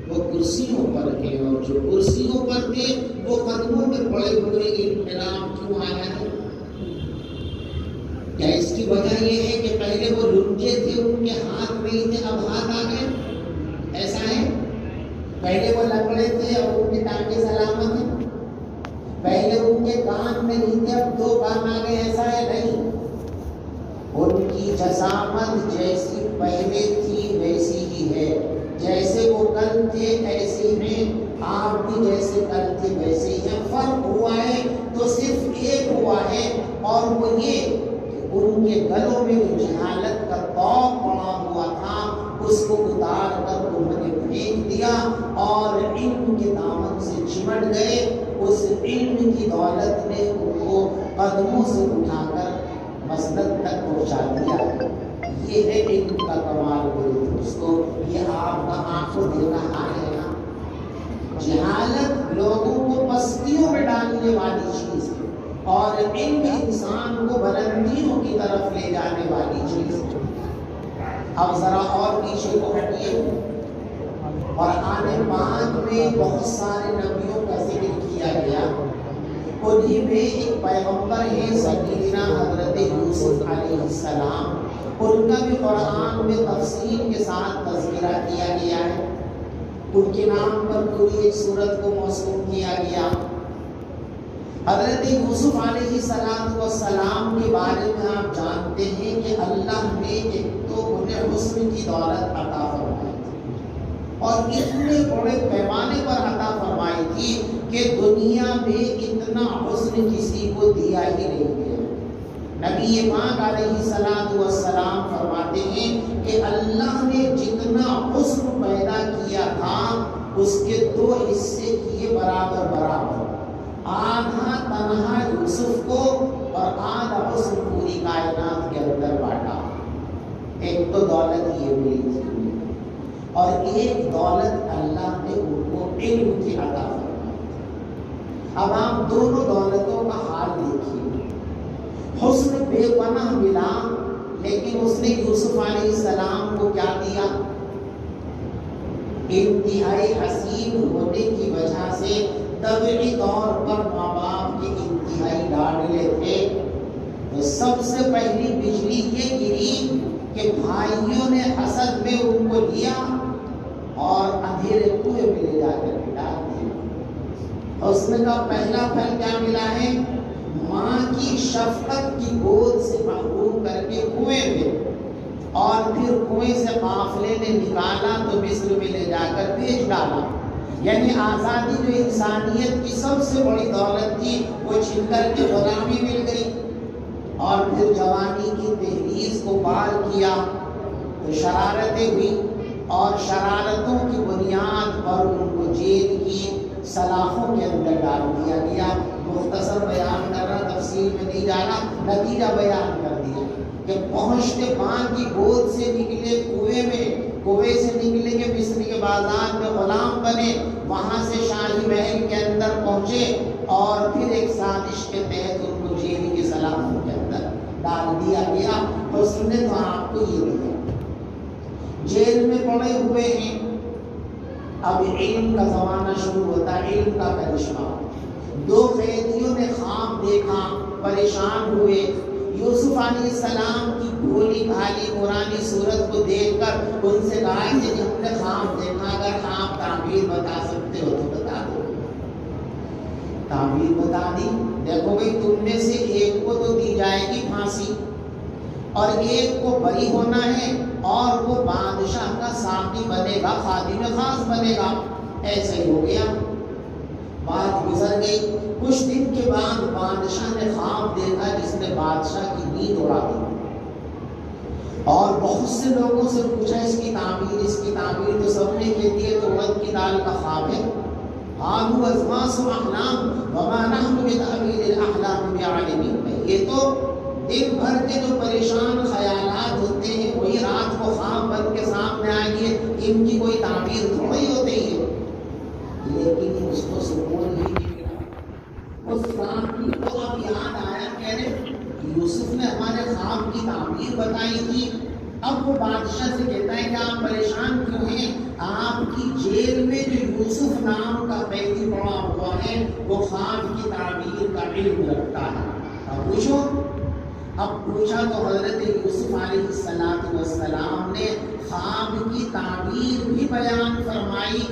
وہ کرسیوں پر تھے، اور جو کرسیوں پر تھے وہ قدموں میں پڑے ہوئے۔ انقلاب کیوں آیا ہے؟ کیا اس کی وجہ یہ ہے کہ پہلے وہ لنجے تھے، ان کے ہاتھ نہیں تھے، اب ہاتھ آ گئے؟ ایسا ہے؟ پہلے وہ لکڑے تھے اور ان کے ٹانکے سلامت ہیں؟ پہلے ان کے کان نہیں تھے، اب 2 کان آ گئے؟ ایسا ہے؟ نہیں۔ ان کی جسامت جیسی پہلے تھی ویسی ہی ہے، جیسے وہ کل تھے ایسے ہیں، آپ بھی جیسے کل تھے ویسے ہی ہیں۔ فرق ہوا ہے تو صرف ایک ہوا ہے، اور وہ یہ ان کے گلوں میں جو جہالت کا طوق پڑا ہوا تھا اس کو اتار کر انہوں نے پھینک دیا اور علم کے دامن سے چمٹ گئے۔ اس علم کی دولت نے ان کو قدموں سے اٹھا کر مسند تک پہنچا دیا۔ یہ ہے علم کا کمال میرے دوستو، یہ آپ کا آنکھوں دیکھا حال ہے نا۔ جہالت لوگوں کو پستیوں میں ڈالنے والی چیز ہے، اور علم انسان کو بلندیوں کی طرف لے جانے والی چیز ہے۔ اب ذرا اور پیچھے کو ہٹیے، قرآن پاک میں بہت سارے نبیوں کا ذکر کیا گیا، انہی میں ایک پیغمبر ہے سیدنا حضرت یوسف علیہ السلام، ان کا بھی قرآن میں تفصیل کے ساتھ تذکرہ کیا گیا ہے۔ ان کے نام پر پوری ایک سورت کو موسوم کیا گیا۔ حضرت یوسف علیہ السلام کے بارے میں آپ جانتے ہیں کہ اللہ نے ایک تو انہیں حسن کی دولت عطا فرمائی تھی، اور اتنے بڑے پیمانے پر عطا فرمائی تھی کہ دنیا میں اتنا حسن کسی کو دیا ہی نہیں گیا۔ نبی پاک علیہ السلام فرماتے ہیں کہ اللہ نے جتنا حسن پیدا کیا تھا اس کے 2 حصے کیے برابر برابر، آدھا تنہا یوسف کو اور آدھا حسن پوری کائنات کے اندر بانٹا۔ ایک تو دولت یہ ملی تھی، اور ایک دولت اللہ نے ان کو علم کی عطا فرمائی۔ اب آپ دونوں دولتوں کا حال دیکھیے۔ حسن بے پناہ ملا، لیکن اس نے یوسف علیہ السلام کو کیا دیا؟ انتہائی حسین ہونے کی وجہ سے طبعی طور پر ماں باپ کے انتہائی لاڈلے تھے، تو سب سے پہلی بجلی یہ گری کہ بھائیوں نے حسد میں ان کو لیا اور اندھیرے کنویں میں لے جا کر ڈال دیا۔ حسن کا پہلا پھل کیا ملا ہے؟ ماں کی شفقت کی گود سے محروم کر کے کنویں میں، اور پھر کنویں سے قافلے نے نکالا تو مصر میں لے جا کر بیچ ڈالا۔ یعنی آزادی جو انسانیت کی سب سے بڑی دولت تھی وہ چھن کر کے غلامی مل گئی، اور پھر جوانی کی تحریض کو پار کیا تو شرارتیں ہوئی، اور شرارتوں کی بنیاد پر ان کو جیل کی سلاخوں کے اندر ڈال دیا گیا۔ مختصر بیان کر رہا، تفصیل میں نہیں جانا، نتیجہ بیان کر دیا کہ پہنچتے ماں کی گود سے نکلے کنویں میں، کنویں سے نکلے کے مصر کے بازار میں غلام بنے، وہاں سے شاہی محل کے اندر پہنچے، اور پھر ایک سازش کے تحت ان کو جیل کی سلاخوں کے اندر ڈال دیا گیا۔ حسن نے تو آپ کو یہ دیا، جیل میں پڑے ہوئے ہیں۔ اب علم کا زمانہ شروع ہوتا ہے، علم کا کرشمہ۔ 2 قیدیوں نے خواب دیکھا، پریشان ہوئے. یوسف علیہ السلام کی بھولی بھالی قرآنی صورت کو دیکھ کر ان سے کہا کہ ہم نے خواب دیکھا، اگر آپ تعبیر بتا سکتے ہو تو بتا دو. تعبیر بتا دی. دیکھو بھئی تم میں سے ایک کو تو دی جائے گی پھانسی اور ایک کو بری ہونا ہے اور وہ بادشاہ کا ساقی بنے گا، خادم خاص بنے گا. ایسا ہی ہو گیا. بات گزر گئی. کچھ دن کے بعد بادشاہ نے خواب دیکھا جس نے بادشاہ کی نیند اڑا دی اور بہت سے لوگوں سے پوچھا اس کی تعبیر تو سب نے کہتی ہے تو عرد کی دال کا خواب ہے. قالوا اضغاث احلام وما نحن بتأویل الاحلام بعالمین. یہ تو دن بھر کے جو پریشان خیالات ہوتے ہیں وہی رات کو خواب بن کے سامنے آئیے، ان کی کوئی تعبیر تھوڑی ہوتی ہے. لیکن اس کو سکون ہی نہیں ملا. اس خواب کی تو اب یاد آیا، کہہ رہے یوسف نے ہمارے خواب کی تعبیر بتائی تھی. اب وہ بادشاہ سے کہتا ہے کہ آپ پریشان کیوں ہیں؟ آپ کی جیل میں جو یوسف نام کا قیدی پڑا ہوا ہے وہ خواب کی تعبیر کا علم رکھتا ہے. اب پوچھو. اب پوچھا تو حضرت یوسف علیہ السلام نے خواب کی تعبیر بھی بیان فرمائی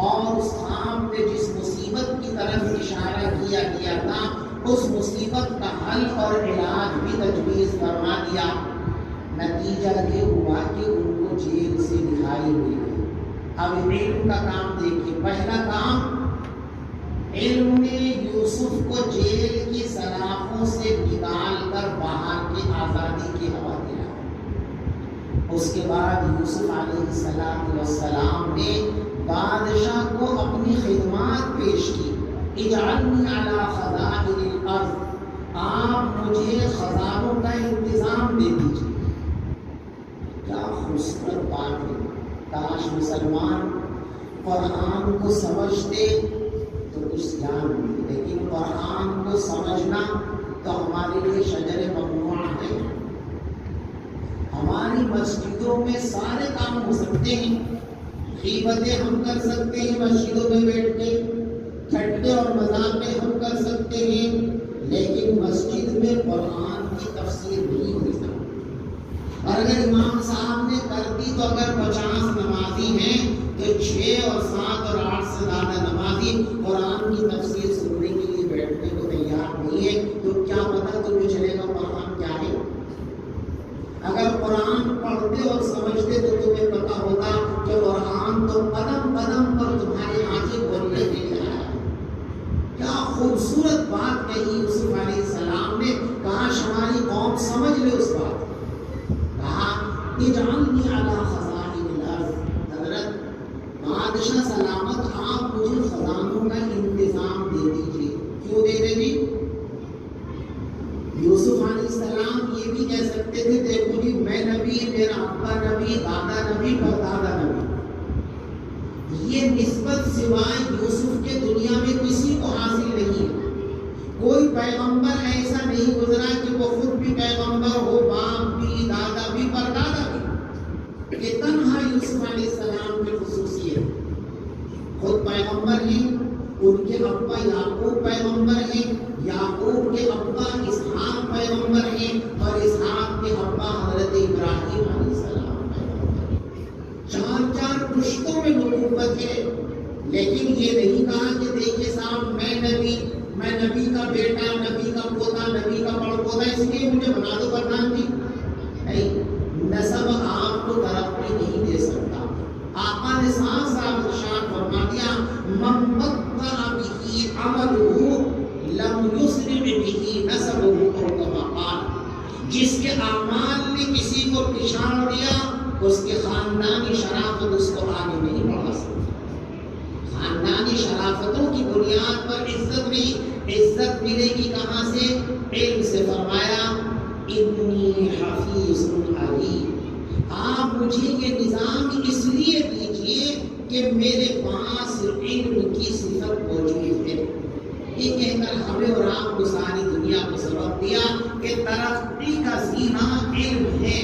اور اس خواب میں جس مصیبت کی طرف اشارہ کیا گیا تھا اس مصیبت کا حل اور علاج بھی تجویز فرما دیا. نتیجہ یہ ہوا کہ ان کو جیل سے رہائی ہوئی. اب علم کا کام دیکھیے. پہلا کام، علم نے یوسف کو جیل کی سلاخوں سے نکال کر باہر کی آزادی کی ہوا دیا. اس کے بعد یوسف علیہ السلام نے بادشاہ کو اپنی خدمات پیش کی. اجعلنی علی خزائن الارض، آپ مجھے خزانوں کا انتظام دے دیجیے. کیا خوبصورت بات ہے. کاش مسلمان قرآن کو سمجھتے تو کچھ جان ملتی، لیکن قرآن کو سمجھنا تو ہمارے لیے شجر ممنوع ہے. ہماری مسجدوں میں سارے کام ہو سکتے ہیں، غیبتیں ہم کر سکتے ہیں مسجدوں میں بیٹھ کے، ٹھٹے اور مذاقیں ہم کر سکتے ہیں، لیکن مسجد میں قرآن کی تفسیر نہیں ہو سکتی. اور اگر امام صاحب نے کر دی تو اگر 50 نمازی ہیں تو 6 اور 7 اور 8 سے زیادہ نمازی قرآن کی تفسیر سننے کے لیے بیٹھنے کو تیار نہیں ہے. تو کیا پتہ تمہیں چلے گا قرآن کیا ہے؟ اگر قرآن پڑھتے اور سمجھتے تو تمہیں پتہ ہوتا کہ قرآن تو قدم قدم پر تمہارے آنکھیں کھولنے کے لیے آیا. کیا خوبصورت بات کہی یوسف علیہ السلام نے. کاش ہماری قوم سمجھ لے اس بات. کہا اجعلنی علی خزائن الارض. حضرت بادشاہ سلامت، آپ مجھے خزانوں کا انتظام دے دیجیے. کیوں دے دیں گے؟ یوسف علیہ السلام یہ بھی کہہ سکتے تھے دیکھو جی میں نبی، میرا ابا نبی، دادا نبی، پردادا نبی. یہ نسبت سوائے یوسف کے دنیا میں کسی کو حاصل نہیں ہے. کوئی پیغمبر ایسا نہیں گزرا کہ وہ خود بھی پیغمبر ہو، باپ بھی، دادا بھی، پردادا بھی. یہ تنہا یوسف علیہ السلام کی خصوصیت. خود پیغمبر ہیں، ان کے ابا یعقوب پیغمبر ہیں، یعقوب کے ابا اسحاق پیغمبر ہیں اور اسحاق کے ابا حضرت ابراہیم علیہ السلام پیغمبر ہیں. 4 پشتوں میں نبوت ہے. لیکن یہ نہیں کہا کہ دیکھیے صاحب میں نبی کا بیٹا، نبی کا پوتا، نبی کا پڑپوتا، اس لیے مجھے بنا دو پردھان جی. نہیں، نسب آپ کو ترقی نہیں دے سکتا. آقا نے صاف صاف ارشاد فرما دیا من بطأ به عمله لم يسرع به نسبه او کما قال. جس کے اعمال نے کسی کو پچھاڑ دیا اس کے خاندانی شرافت اس کو آگے نہیں بڑھا سکتی. خاندانی شرافتوں کی بنیاد پر عزت نہیں. عزت ملے گی کہاں سے؟ علم سے. فرمایا انی حفیظ علیم. آپ مجھے یہ نظام اس لیے دیجیے کہ میرے پاس علم کی صفت موجود ہے. یہ کہہ کر ہمیں اور آپ کو ساری دنیا کو سبق دیا کہ ترقی کا زینہ علم ہے.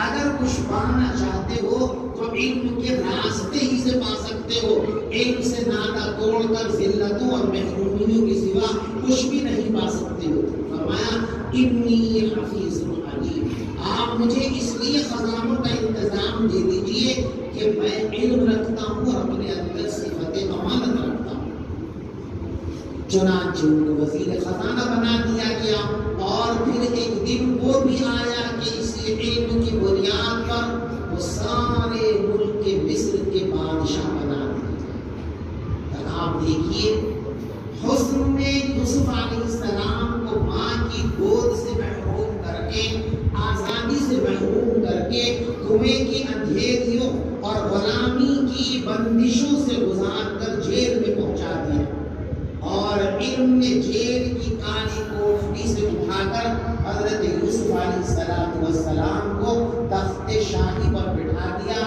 اگر کچھ پانا چاہتے ہو تو علم کے راستے ہی سے پا سکتے ہو. علم سے ناطا توڑ کر ذلتوں اور محرومیوں کے سوا کچھ بھی نہیں پا سکتے ہو. فرمایا انی حفیظ علیم، آپ مجھے اس لیے خزانوں کا انتظام دے دیجئے کہ میں علم رکھتا ہوں اور اپنے اندر صفت امانت رکھتا ہوں. چنانچہ ان کو وزیر خزانہ بنا دیا گیا. اور پھر ایک دن وہ بھی آیا کہ اسی علم کی بنیاد پر وہ سارے ملک کے مصر کے بادشاہ بنا دیے. آپ دیکھیے حسن میں یوسف علیہ السلام کو ماں کی گود سے محروم کر کے، آزادی سے محروم کر کے، کنویں کی اندھیریوں اور غلامی کی بندشوں سے گزار کر جیل میں پہنچا دیا. اور علم نے جیل کی کالی کوٹڑی سے اٹھا کر حضرت یوسف علیہ السلام کو تخت شاہی پر بٹھا دیا.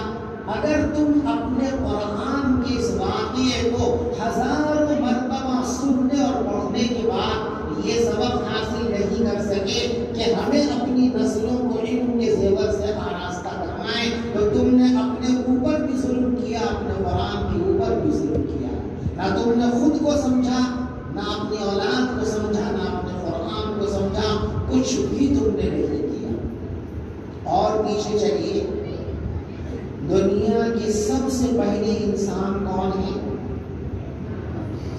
اگر تم اپنے قرآن کے اس واقعے کو ہزاروں مرتبہ سننے اور پڑھنے کے بعد یہ سبق حاصل نہیں کر سکے کہ ہمیں اپنی نسلوں کو علم کے زیور سے آراستہ کرنا ہے، تو تم نے اپنے اوپر بھی ظلم کیا، اپنے قرآن کے اوپر بھی ظلم کیا. نہ تم نے خود کو سمجھا، نہ اپنی اولاد کو سمجھا، نہ اپنے قرآن کو سمجھا، کچھ بھی تم نے نہیں کیا. اور پیچھے چلیے، دنیا کے سب سے پہلے انسان کون ہے؟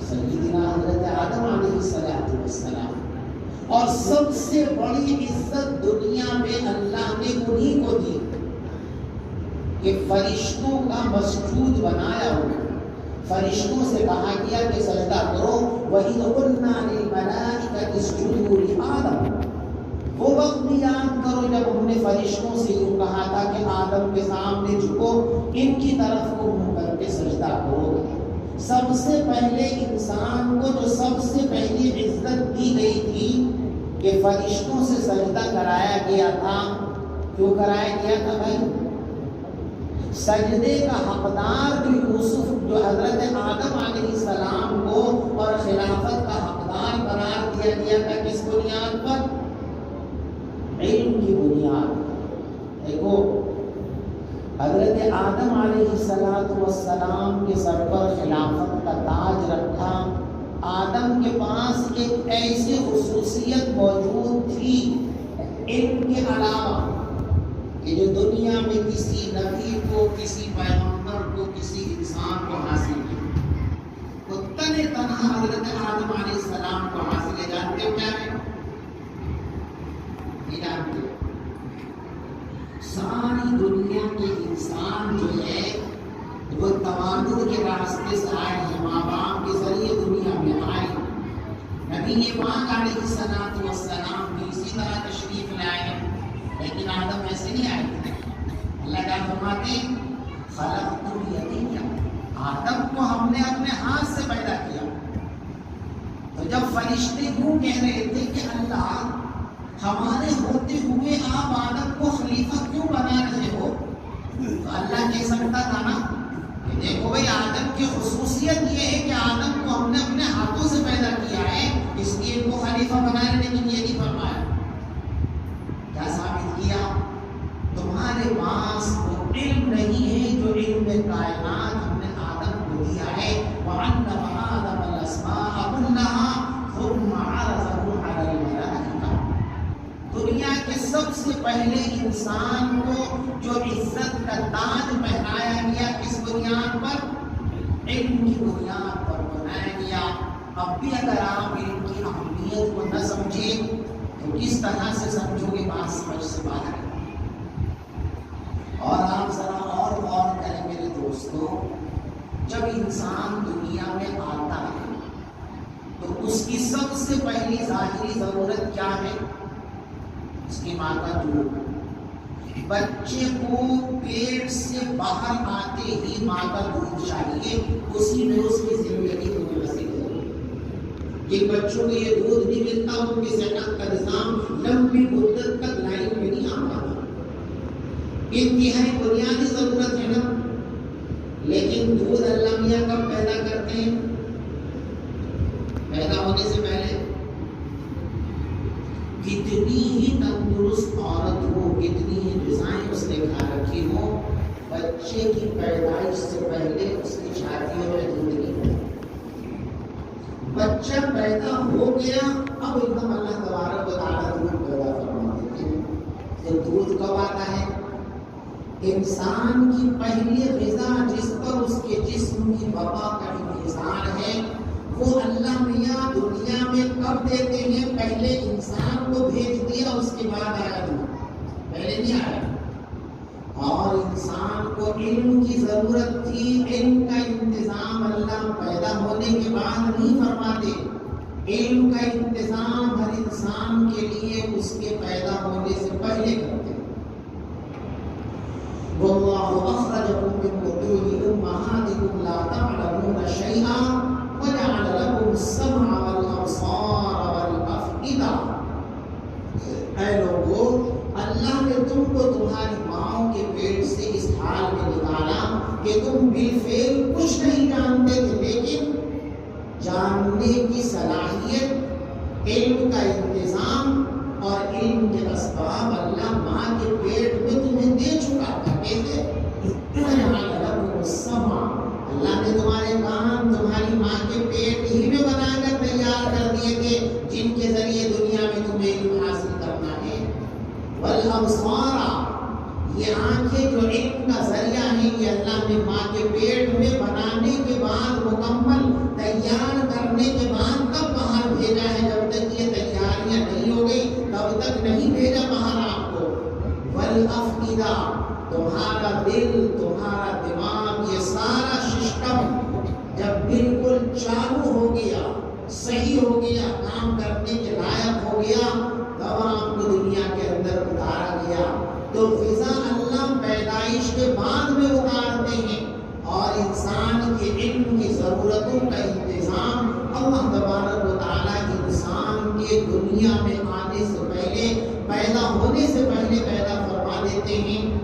سیدنا حضرت آدم علیہ السلام. اور سب سے بڑی عزت دنیا میں اللہ نے انہیں کو دی کہ فرشتوں کا مسجود بنایا ہو. فرشتوں سے کہا گیا کہ سجدہ کرو. وَإِذْ قُلْنَا لِلْمَلَائِكَةِ اسْجُدُوا لِآدَمَ. وہ وقت بھی یاد کرو جب ہم نے فرشتوں سے یوں کہا تھا کہ آدم کے سامنے جھکو، ان کی طرف کو منہ کر کے سجدہ کرو. سب سے پہلے انسان کو جو سب سے پہلی عزت دی گئی تھی کہ فرشتوں سے سجدہ کرایا گیا تھا. کیوں کرایا گیا تھا بھائی؟ سجدے کا حقدار جو یوسف، جو حضرت آدم علیہ السلام کو اور خلافت کا حقدار قرار دیا گیا تھا، کس بنیاد پر؟ علم کی بنیاد. دیکھو حضرت آدم علیہ السلام کے سر پر خلافت کا تاج رکھا. آدم کے پاس ایک ایسی خصوصیت موجود تھی علم کے علاوہ کہ جو دنیا میں کسی نبی کو، کسی پیغمبر کو، کسی انسان کو حاصل نہیں. وہ تنہا حضرت آدم علیہ السلام کو حاصل ہے. جانتے ہو کیا ہے؟ نہیں جانتے. ساری دنیا کے انسان جو ہے وہ تواتر کے راستے سے آئے ہیں، ماں باپ کے ذریعے دنیا میں آئے. نبی پاک علیہ السلام بھی اسی طرح تشریف لائے ہیں، لیکن آدم ایسے نہیں آئے تھے. اللہ کیا فرماتے ہیں؟ خلقتم یدیا. آدم کو ہم نے اپنے ہاتھ سے پیدا کیا. تو جب فرشتے یوں کہہ رہے تھے کہ اللہ ہمارے ہوتے ہوئے آپ آدم کو خلیفہ کیوں بنا رہے ہو، تو اللہ کہہ سکتا تھا نا کہ دیکھو بھائی آدم کی خصوصیت یہ ہے کہ آدم کو ہم نے اپنے ہاتھوں سے پیدا کیا ہے، اس لیے ان کو خلیفہ بنایا. لیکن یہ نہیں فرمایا. کیا ثابت کیا؟ تمہارے پاس وہ علم نہیں ہے جو علم کائنات ہم نے آدم کو دیا ہے. وَعَلَّمَ آدَمَ الْأَسْمَاءَ كُلَّهَا ثُمَّ عَرَضَهُمْ عَلَى الْمَلَائِكَةِ. دنیا کے سب سے پہلے انسان کو جو عزت کا تاج پہنایا گیا کس بنیاد پر؟ علم کی بنیاد پر بنایا گیا. اب بھی اگر آپ علم کی اہمیت کو نہ سمجھیں تو کس طرح سے سمجھو گے؟ بات سمجھ سے باہر ہے. اور آپ ذرا اور غور کریں میرے دوستو، جب انسان دنیا میں آتا ہے تو اس کی سب سے پہلی ظاہری ضرورت کیا ہے؟ اس کی ماں کا دودھ. بچے کو پیٹ سے باہر آتے ہی ماں کا دودھ چاہیے، اسی میں اس کی زندگی منحصر ہے. جن بچوں کو یہ دودھ نہیں ملتا ان کی صحت کا نظام لمبی مدت تک لائن میں نہیں آ پاتا. انتہائی بنیادی ضرورت ہے نا. لیکن دودھ اللہ میاں کب پیدا کرتے ہیں؟ پیدا ہونے سے پہلے. کتنی ہی تندرست عورت ہو، کتنی ہی غذائیں اس تو دودھ کب آتا ہے؟ انسان کی پہلی غذا جس پر اس کے جسم کی بقا کا انحصار ہے وہ اللہ میاں دنیا میں کب دیتے ہیں؟ پہلے انسان کو بھیج دیا، اس کے بعد آیا دودھ، پہلے نہیں آیا۔ اور انسان کو علم کی ضرورت تھی، علم کا انتظام اللہ پیدا ہونے کے بعد نہیں فرماتے، علم کا انتظام ہر انسان کے لیے اس کے پیدا ہونے سے پہلے کرتے ہیں۔ وَاللَّهُ أَخْرَجَكُم مِّن بُطُونِ أُمَّهَاتِكُمْ لَا تَعْلَمُونَ شَيْئًا وَجَعَلَ لَكُمُ السَّمْعَ وَالْأَبْصَارَ وَالْأَفْئِدَةَ۔ اے لوگو، اللہ نے تم کو تمہاری ماؤں کے پیٹ سے اس حال میں نکالا کہ تم بالفعل کچھ نہیں جانتے تھے، لیکن جاننے کی صلاحیت، علم کا انتظام اور علم کے اسباب اللہ ماں کے پیٹ میں تمہیں دے چکا تھا۔ کیسے؟ اللہ نے تمہارے کان تمہاری ماں کے پیٹ ہی میں بنا کر تیار کر دیے تھے، جن کے ذریعے دنیا میں تمہیں علم حاصل کرنا ہے۔ والابصار، یہ آنکھیں جو علم کا ذریعہ ہیں، یہ اللہ نے ماں کے پیٹ میں بنانے کے بعد مکمل تیار کرنے کے بعد تب باہر بھیجا ہے۔ جب تک یہ تیاریاں نہیں ہو گئی تب تک نہیں بھیجا باہر آپ کو۔ والافئدہ، تمہارا دل، تمہارا دماغ، یہ سارا سسٹم جب بالکل چالو ہو گیا، صحیح ہو گیا، کام کرنے کے لائق ہو گیا، تب آپ کو دنیا کے اندر اتارا گیا۔ تو غذا اللہ پیدائش کے بعد میں اتارتے ہیں، اور انسان کے علم کی ضرورتوں کا انتظام اللہ تبارک و تعالیٰ انسان کے دنیا میں آنے سے پہلے، پیدا ہونے سے پہلے پیدا فرما دیتے ہیں۔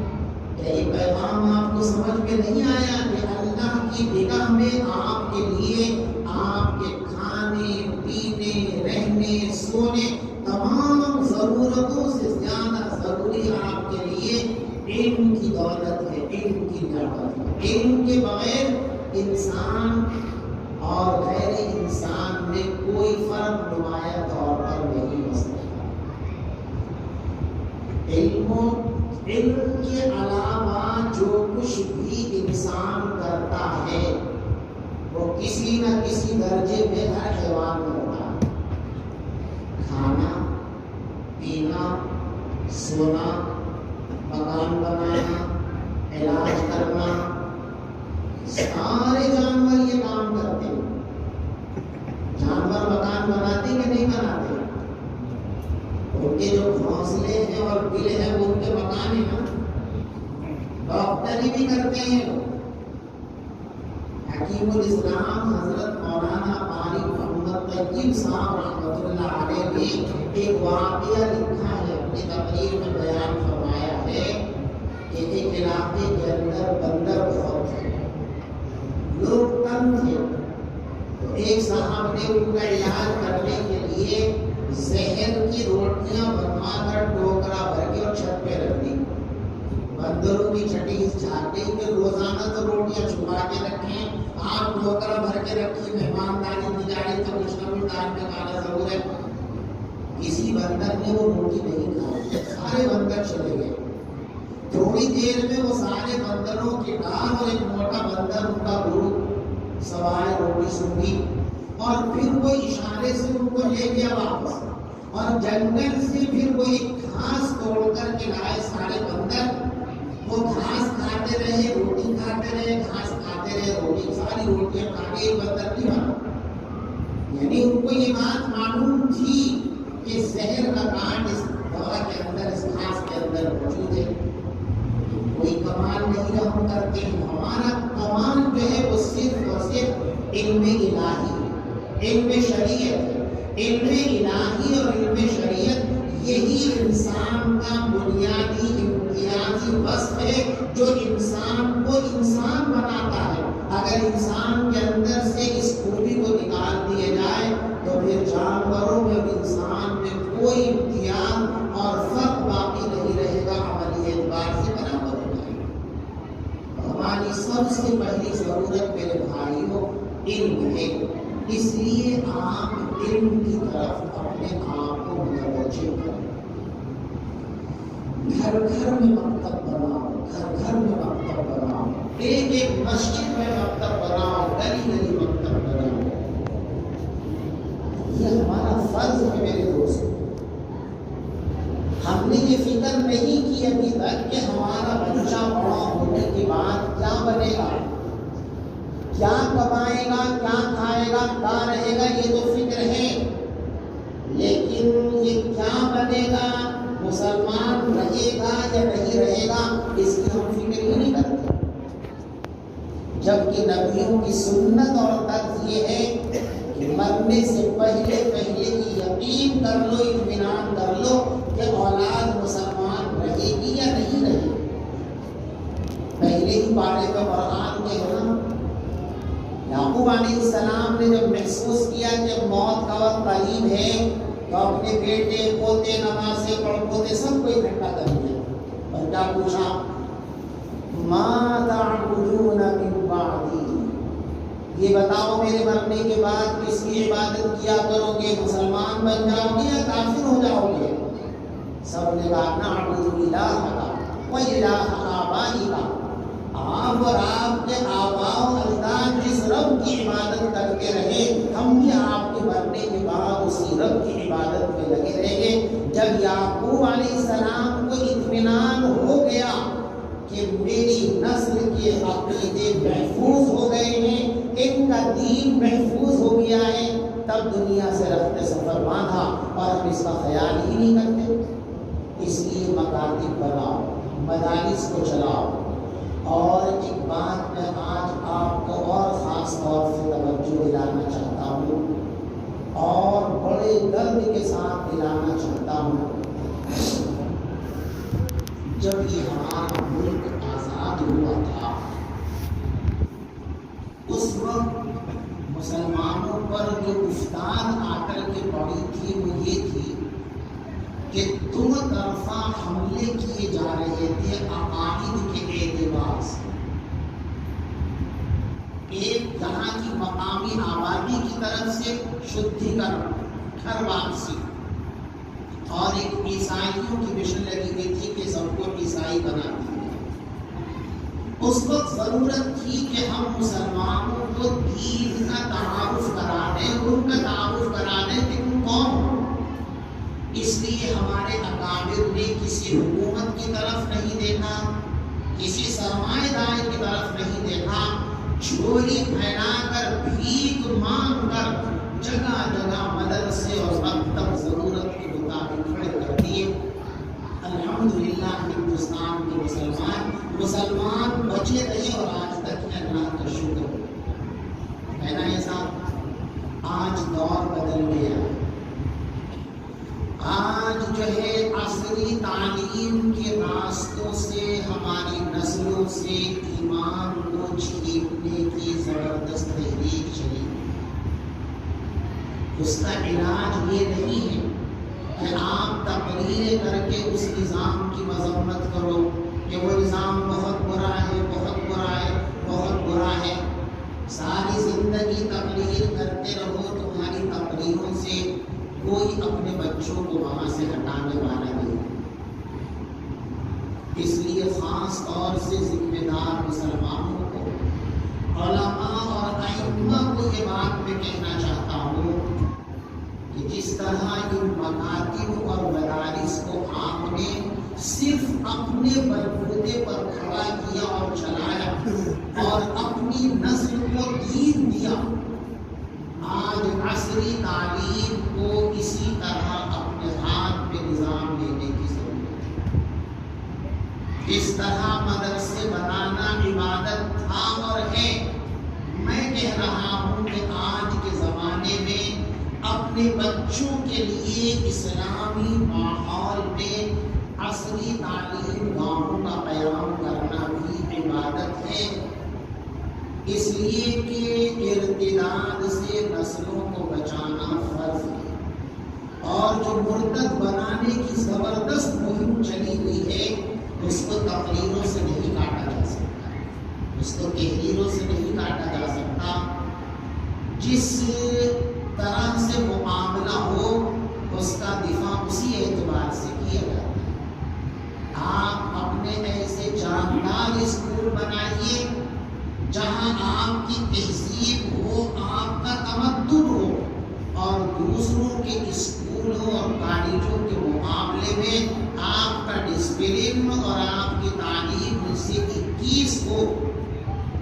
یہ پیغام آپ کو سمجھ میں نہیں آیا کہ اللہ کی نگاہ میں آپ کے لیے، آپ کے کھانے پینے، رہنے، سونے، تمام ضرورتوں سے زیادہ ضروری آپ کے لیے علم کی دولت ہے، علم کی نعمت ہے۔ علم کے بغیر انسان اور غیر انسان میں کوئی فرق نمایاں طور پر نہیں ہو سکتا۔ علم کے علاوہ جو کچھ بھی انسان کرتا ہے وہ کسی نہ کسی درجے میں ہر حیوان کرتا ہے۔ کھانا، پینا، سونا، مکان بنانا، علاج کرنا، سارے جانور یہ کام کرتے ہیں۔ جانور مکان بناتے کہ نہیں بناتے؟ ان کے جو گھونسلے ہیں اور بل ہیں وہ ان کے مکان ہیں نا۔ ڈاکٹری بھی کرتے ہیں۔ حکیم الاسلام حضرت مولانا قاری محمد طیب صاحب رحمۃ اللہ علیہ نے ایک واقعہ لکھا ہے، اپنی تقریر میں بیان فرمایا ہے کہ ایک علاقے کے اندر بندر بہت تھے، لوگ تنگ تھے، تو ایک صاحب نے ان کا علاج کرنے کے لیے زہر کی روٹیاں بنوا کر ٹوکرا بھر کے اور چھت پہ رکھ دی۔ بندروں کی چھٹی اس جھاڑی میں روزانہ تو روٹیاں چھپا کے رکھیں، آپ ٹوکرا بھر کے رکھی، مہمانداری کی جاری تو کچھ نہ کچھ دان میں کھانا ضرور ہے۔ کسی بندر نے وہ روٹی نہیں کھائی، سارے بندر چلے گئے۔ تھوڑی دیر میں وہ سارے بندروں کی ڈال اور ایک موٹا بندر ان کا گروپ سوائے روٹی سنگی، اور پھر وہ اشارے سے ان کو لے گیا واپس، اور جنگل سے پھر وہ ایک گھاس توڑ کر کے لائے سارے بندر۔ وہ گھاس کھاتے رہے، روٹی کھاتے رہے، گھاس کھاتے رہے، روٹی، ساری روٹیاں کھا کے ایک بندر نہیں بنا۔ یعنی ان کو یہ بات معلوم تھی کہ زہر کا کانٹ اس دوا کے اندر، اس گھاس کے اندر موجود ہے۔ کوئی کمال نہیں ہم کرتے ہیں، ہمارا کمال جو ہے وہ صرف اور صرف علم الہی، علم شریعت، علم الہی اور علم شریعت، یہی انسان کا بنیادی امتیازی وصف ہے جو انسان کو انسان بناتا ہے۔ اگر انسان کے اندر سے اس خوبی کو نکال دیا جائے تو پھر جانوروں میں اور انسان میں کوئی امتیاز اور فرق باقی نہیں رہے گا، عملی اعتبار سے برابر ہو جائے گا۔ ہماری سب سے پہلی ضرورت میرے بھائیوں علم ہے، اس لیے آپ علم کی طرف اپنے آپ کو متوجہ کریں۔ گھر گھر میں مکتب بناؤ، گھر گھر میں مکتب بناؤ، ایک ایک مسجد میں مکتب بناؤ، گلی گلی مکتب بناؤ۔ یہ ہمارا فرض ہے میرے دوست۔ ہم نے یہ فکر نہیں کی ابھی تک کہ ہمارا بچہ بڑا ہونے کے بعد کیا بنے گا، کیا کمائے گا، کیا کھائے گا، کہاں رہے گا، یہ تو فکر ہے، لیکن یہ کیا بنے گا، مسلمان رہے گا یا نہیں رہے گا، اس کی ہم فکر ہی نہیں کرتے۔ جبکہ نبیوں کی سنت اور طرز یہ ہے کہ مرنے سے پہلے یہ یقین کر لو، اطمینان کر لو کہ اولاد مسلمان رہے گی یا نہیں رہے گی۔ پہلے ہی پارے پہ قرآن کے ہے نا، یعقوب علیہ السلام نے جب محسوس کیا کہ موت کا وقت قریب ہے تو اپنے بیٹے پوتے نمازیں پڑھوتے سب کو اکٹھا کر دیا اور کیا پوچھا، ما تعبدون من بعدی، یہ بتاؤ میرے مرنے کے بعد کس کی عبادت کیا کرو گے، مسلمان بن جاؤ گے یا کافر ہو جاؤ گے؟ سب نے کہا نعبد الہک و الہ آبائک، آپ اور آپ کے آباء و اجداد جس رب کی عبادت کرتے رہے ہم بھی آپ کے مرنے کے بعد اسی رب کی عبادت میں لگے رہیں گے۔ جب یعقوب علیہ السلام کو اطمینان ہو گیا کہ میری نسل کے عقیدے محفوظ ہو گئے ہیں، ان کا دین محفوظ ہو گیا ہے، تب دنیا سے رفت سفر باندھا اور ہم اس کا خیال ہی نہیں کرتے۔ اس لیے مکاتب بناؤ، مدارس کو چلاؤ۔ اور ایک بات میں آج آپ کو اور خاص طور سے توجہ دلانا چاہتا ہوں اور بڑے درد کے ساتھ دلانا چاہتا ہوں، جب یہ ہمارا ملک آزاد ہوا تھا اس وقت مسلمانوں پر جو گفتار آ کر کے پڑی تھی وہ یہ تھی کہ دو طرفہ حملے کیے جا رہے تھے عقائد کے اعتبار سے، ایک یہاں کی مقامی آبادی کی طرف سے شدھی کرنا، گھر واپسی، اور ایک عیسائیوں کی مشن لگی ہوئی تھی کہ سب کو عیسائی بنا دیا۔ اس وقت ضرورت تھی کہ ہم مسلمانوں کو دین کا تعارف کرا دیں، ان کا تعارف کرا دیں کہ تم کون ہو۔ اس لیے ہمارے اکابر نے کسی حکومت کی طرف نہیں دیکھا، کسی سرمایہ دار کی طرف نہیں دیکھا، چوری پھیلا کر بھیک مانگ کر جگہ جگہ مدرسے اور مکتب ضرورت کے مطابق کھڑے کر دیے۔ الحمدللہ ہندوستان کے مسلمان بچے رہے اور آج تک اللہ کا شکر ہے نا۔ ایسا آج دور بدل گیا، آج جو ہے عصری تعلیم کے راستوں سے ہماری نسلوں سے ایمان کو چھیننے کی زبردست تحریک چلی۔ اس کا علاج یہ نہیں ہے کہ آپ تقریریں کر کے اس نظام کی مذمت کرو کہ وہ نظام بہت برا ہے، بہت برا ہے، بہت برا ہے۔ ساری زندگی تقریر کرتے رہو، تمہاری تقریروں سے کوئی اپنے بچوں کو وہاں سے ہٹانے والا نہیں۔ اس لیے خاص طور سے ذمہ دار مسلمانوں کو، علماء اور ائمہ کو یہ بات میں کہنا چاہتا ہوں کہ جس طرح ان مکاتب اور مدارس کو آپ نے صرف اپنے بلبوتے پر کھڑا کیا اور چلایا اور اپنی نسل کو دین دیا، آج عصری تعلیم کو اسی طرح اپنے ہاتھ میں نظام لینے کی ضرورت ہے۔ اس طرح مدرسے بنانا عبادت تھا اور ہے۔ میں کہہ رہا ہوں کہ آج کے زمانے میں اپنے بچوں کے لیے اسلامی ماحول میں عصری تعلیم گاہوں کا قیام کرنا بھی عبادت ہے، اس لیے کہ ارتداد سے نسلوں کو بچانا فرض ہے۔ اور جو مرتد بنانے کی زبردست مہم چلی ہوئی ہے اس کو تقریروں سے نہیں کاٹا جا سکتا، اس کو تحریروں سے نہیں کاٹا جا سکتا۔ جس طرح سے معاملہ ہو اس کا دفاع اسی اعتبار سے کیا جاتا ہے۔ خوشحال اسکول بنائیے جہاں آپ کی تہذیب ہو، آپ کا تمدن ہو، اور دوسروں کے اسکولوں اور کالجوں کے مقابلے میں آپ کا ڈسپلن اور آپ کی تعلیم سے 21 ہو،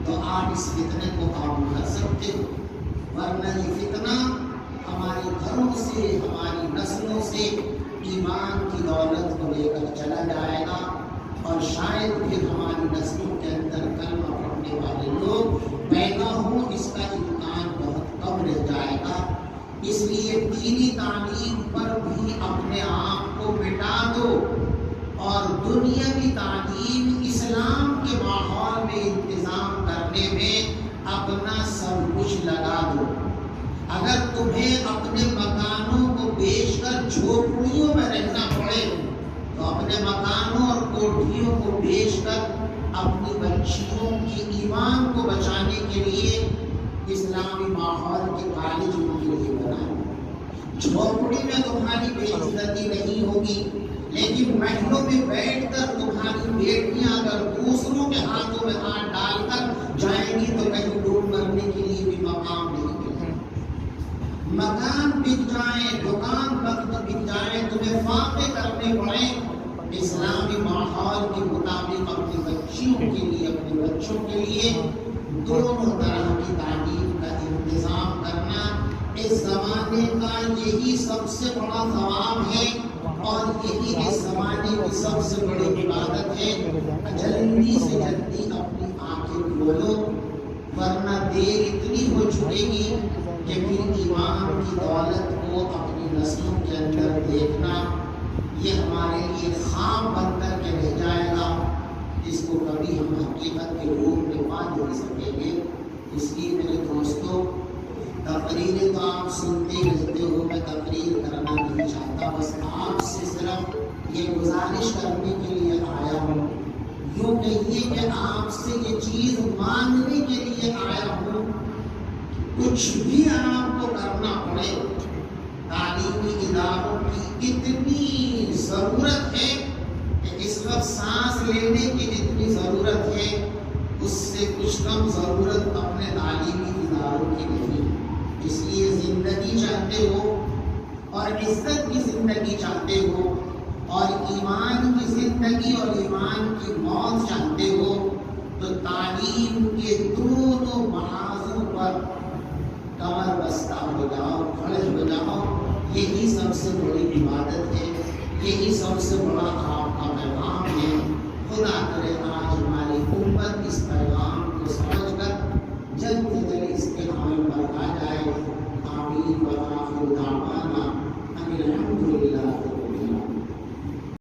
تو آپ اس فتنے کو قابو کر سکتے ہو۔ ورنہ یہ فتنہ ہمارے گھروں سے، ہماری نسلوں سے ایمان کی دولت کو لے کر چلا جائے گا، اور شاید پھر ہماری نسلوں کے اندر کلمہ پڑھنے والے لوگ پیدا ہوں، اس کا امکان بہت کم رہ جائے گا۔ اس لیے دینی تعلیم پر بھی اپنے آپ کو مٹا دو، اور دنیاوی تعلیم اسلام کے ماحول میں انتظام کرنے میں اپنا سب کچھ لگا دو۔ اگر تمہیں اپنے مکانوں کو بیچ کر جھوپڑیوں میں رہنا پڑے تو اپنے مکانوں اور کوٹھیوں کو بیچ کر اپنی بچیوں کے ایمان کو بچانے کے لیے اسلامی ماحول کے کالج ان کے لیے بنائیں۔ جھوپڑی میں تمہاری بے عزتی نہیں ہوگی، لیکن محلوں میں بیٹھ کر تمہاری بیٹیاں اگر دوسروں کے ہاتھوں میں ہاتھ ڈال کر جائیں گی تو کہیں ڈوب مرنے کے لیے بھی مقام نہیں ملے۔ مکان بک جائیں، دکان بک جائیں، تمہیں فاقے کرنے پڑیں، اسلامی ماحول کے مطابق اپنی بچیوں کے لیے، اپنے بچوں کے لیے دونوں طرح کی تعلیم کا انتظام کرنا اس زمانے کا یہی سب سے بڑا ثواب ہے، اور یہی اس زمانے کی سب سے بڑی عبادت ہے۔ جلدی سے جلدی اپنی آنکھیں کھولو، ورنہ دیر اتنی ہو چکے گی کہ پھر ایمان کی دولت کو اپنی نسلوں کے اندر دیکھنا یہ ہمارے لیے خواب بن کر کے رہ جائے گا، اس کو کبھی ہم حقیقت کے روپ میں پا نہیں سکیں گے۔ اس لیے میرے دوستو، تقریریں تو آپ سنتے رہتے ہو، میں تقریر کرنا نہیں چاہتا، بس آپ سے صرف یہ گزارش کرنے کے لیے آیا ہوں، یوں کہیے کہ آپ سے یہ چیز مانگنے کے لیے آیا ہوں۔ کچھ بھی آپ کو کرنا پڑے، تعلیمی اداروں کی اتنی ضرورت ہے کہ اس وقت سانس لینے کی جتنی ضرورت ہے اس سے کچھ کم ضرورت اپنے تعلیمی اداروں کی نہیں۔ اس لیے زندگی چاہتے ہو اور عزت کی زندگی چاہتے ہو اور ایمان کی زندگی اور ایمان کی موت چاہتے ہو تو تعلیم کے دونوں محاذوں پر کمر بستہ ہو جاؤ، کھڑے ہو جاؤ۔ یہی سب سے بڑی عبادت ہے، یہی سب سے بڑا آپ کا پیغام ہے۔ خدا کرے آج ہماری امت اس پیغام کو سمجھ کر جلد سے جلد اس کے عمل پر آ جائے۔ آمین و آخر دعوانا ان الحمد للہ رب العالمین۔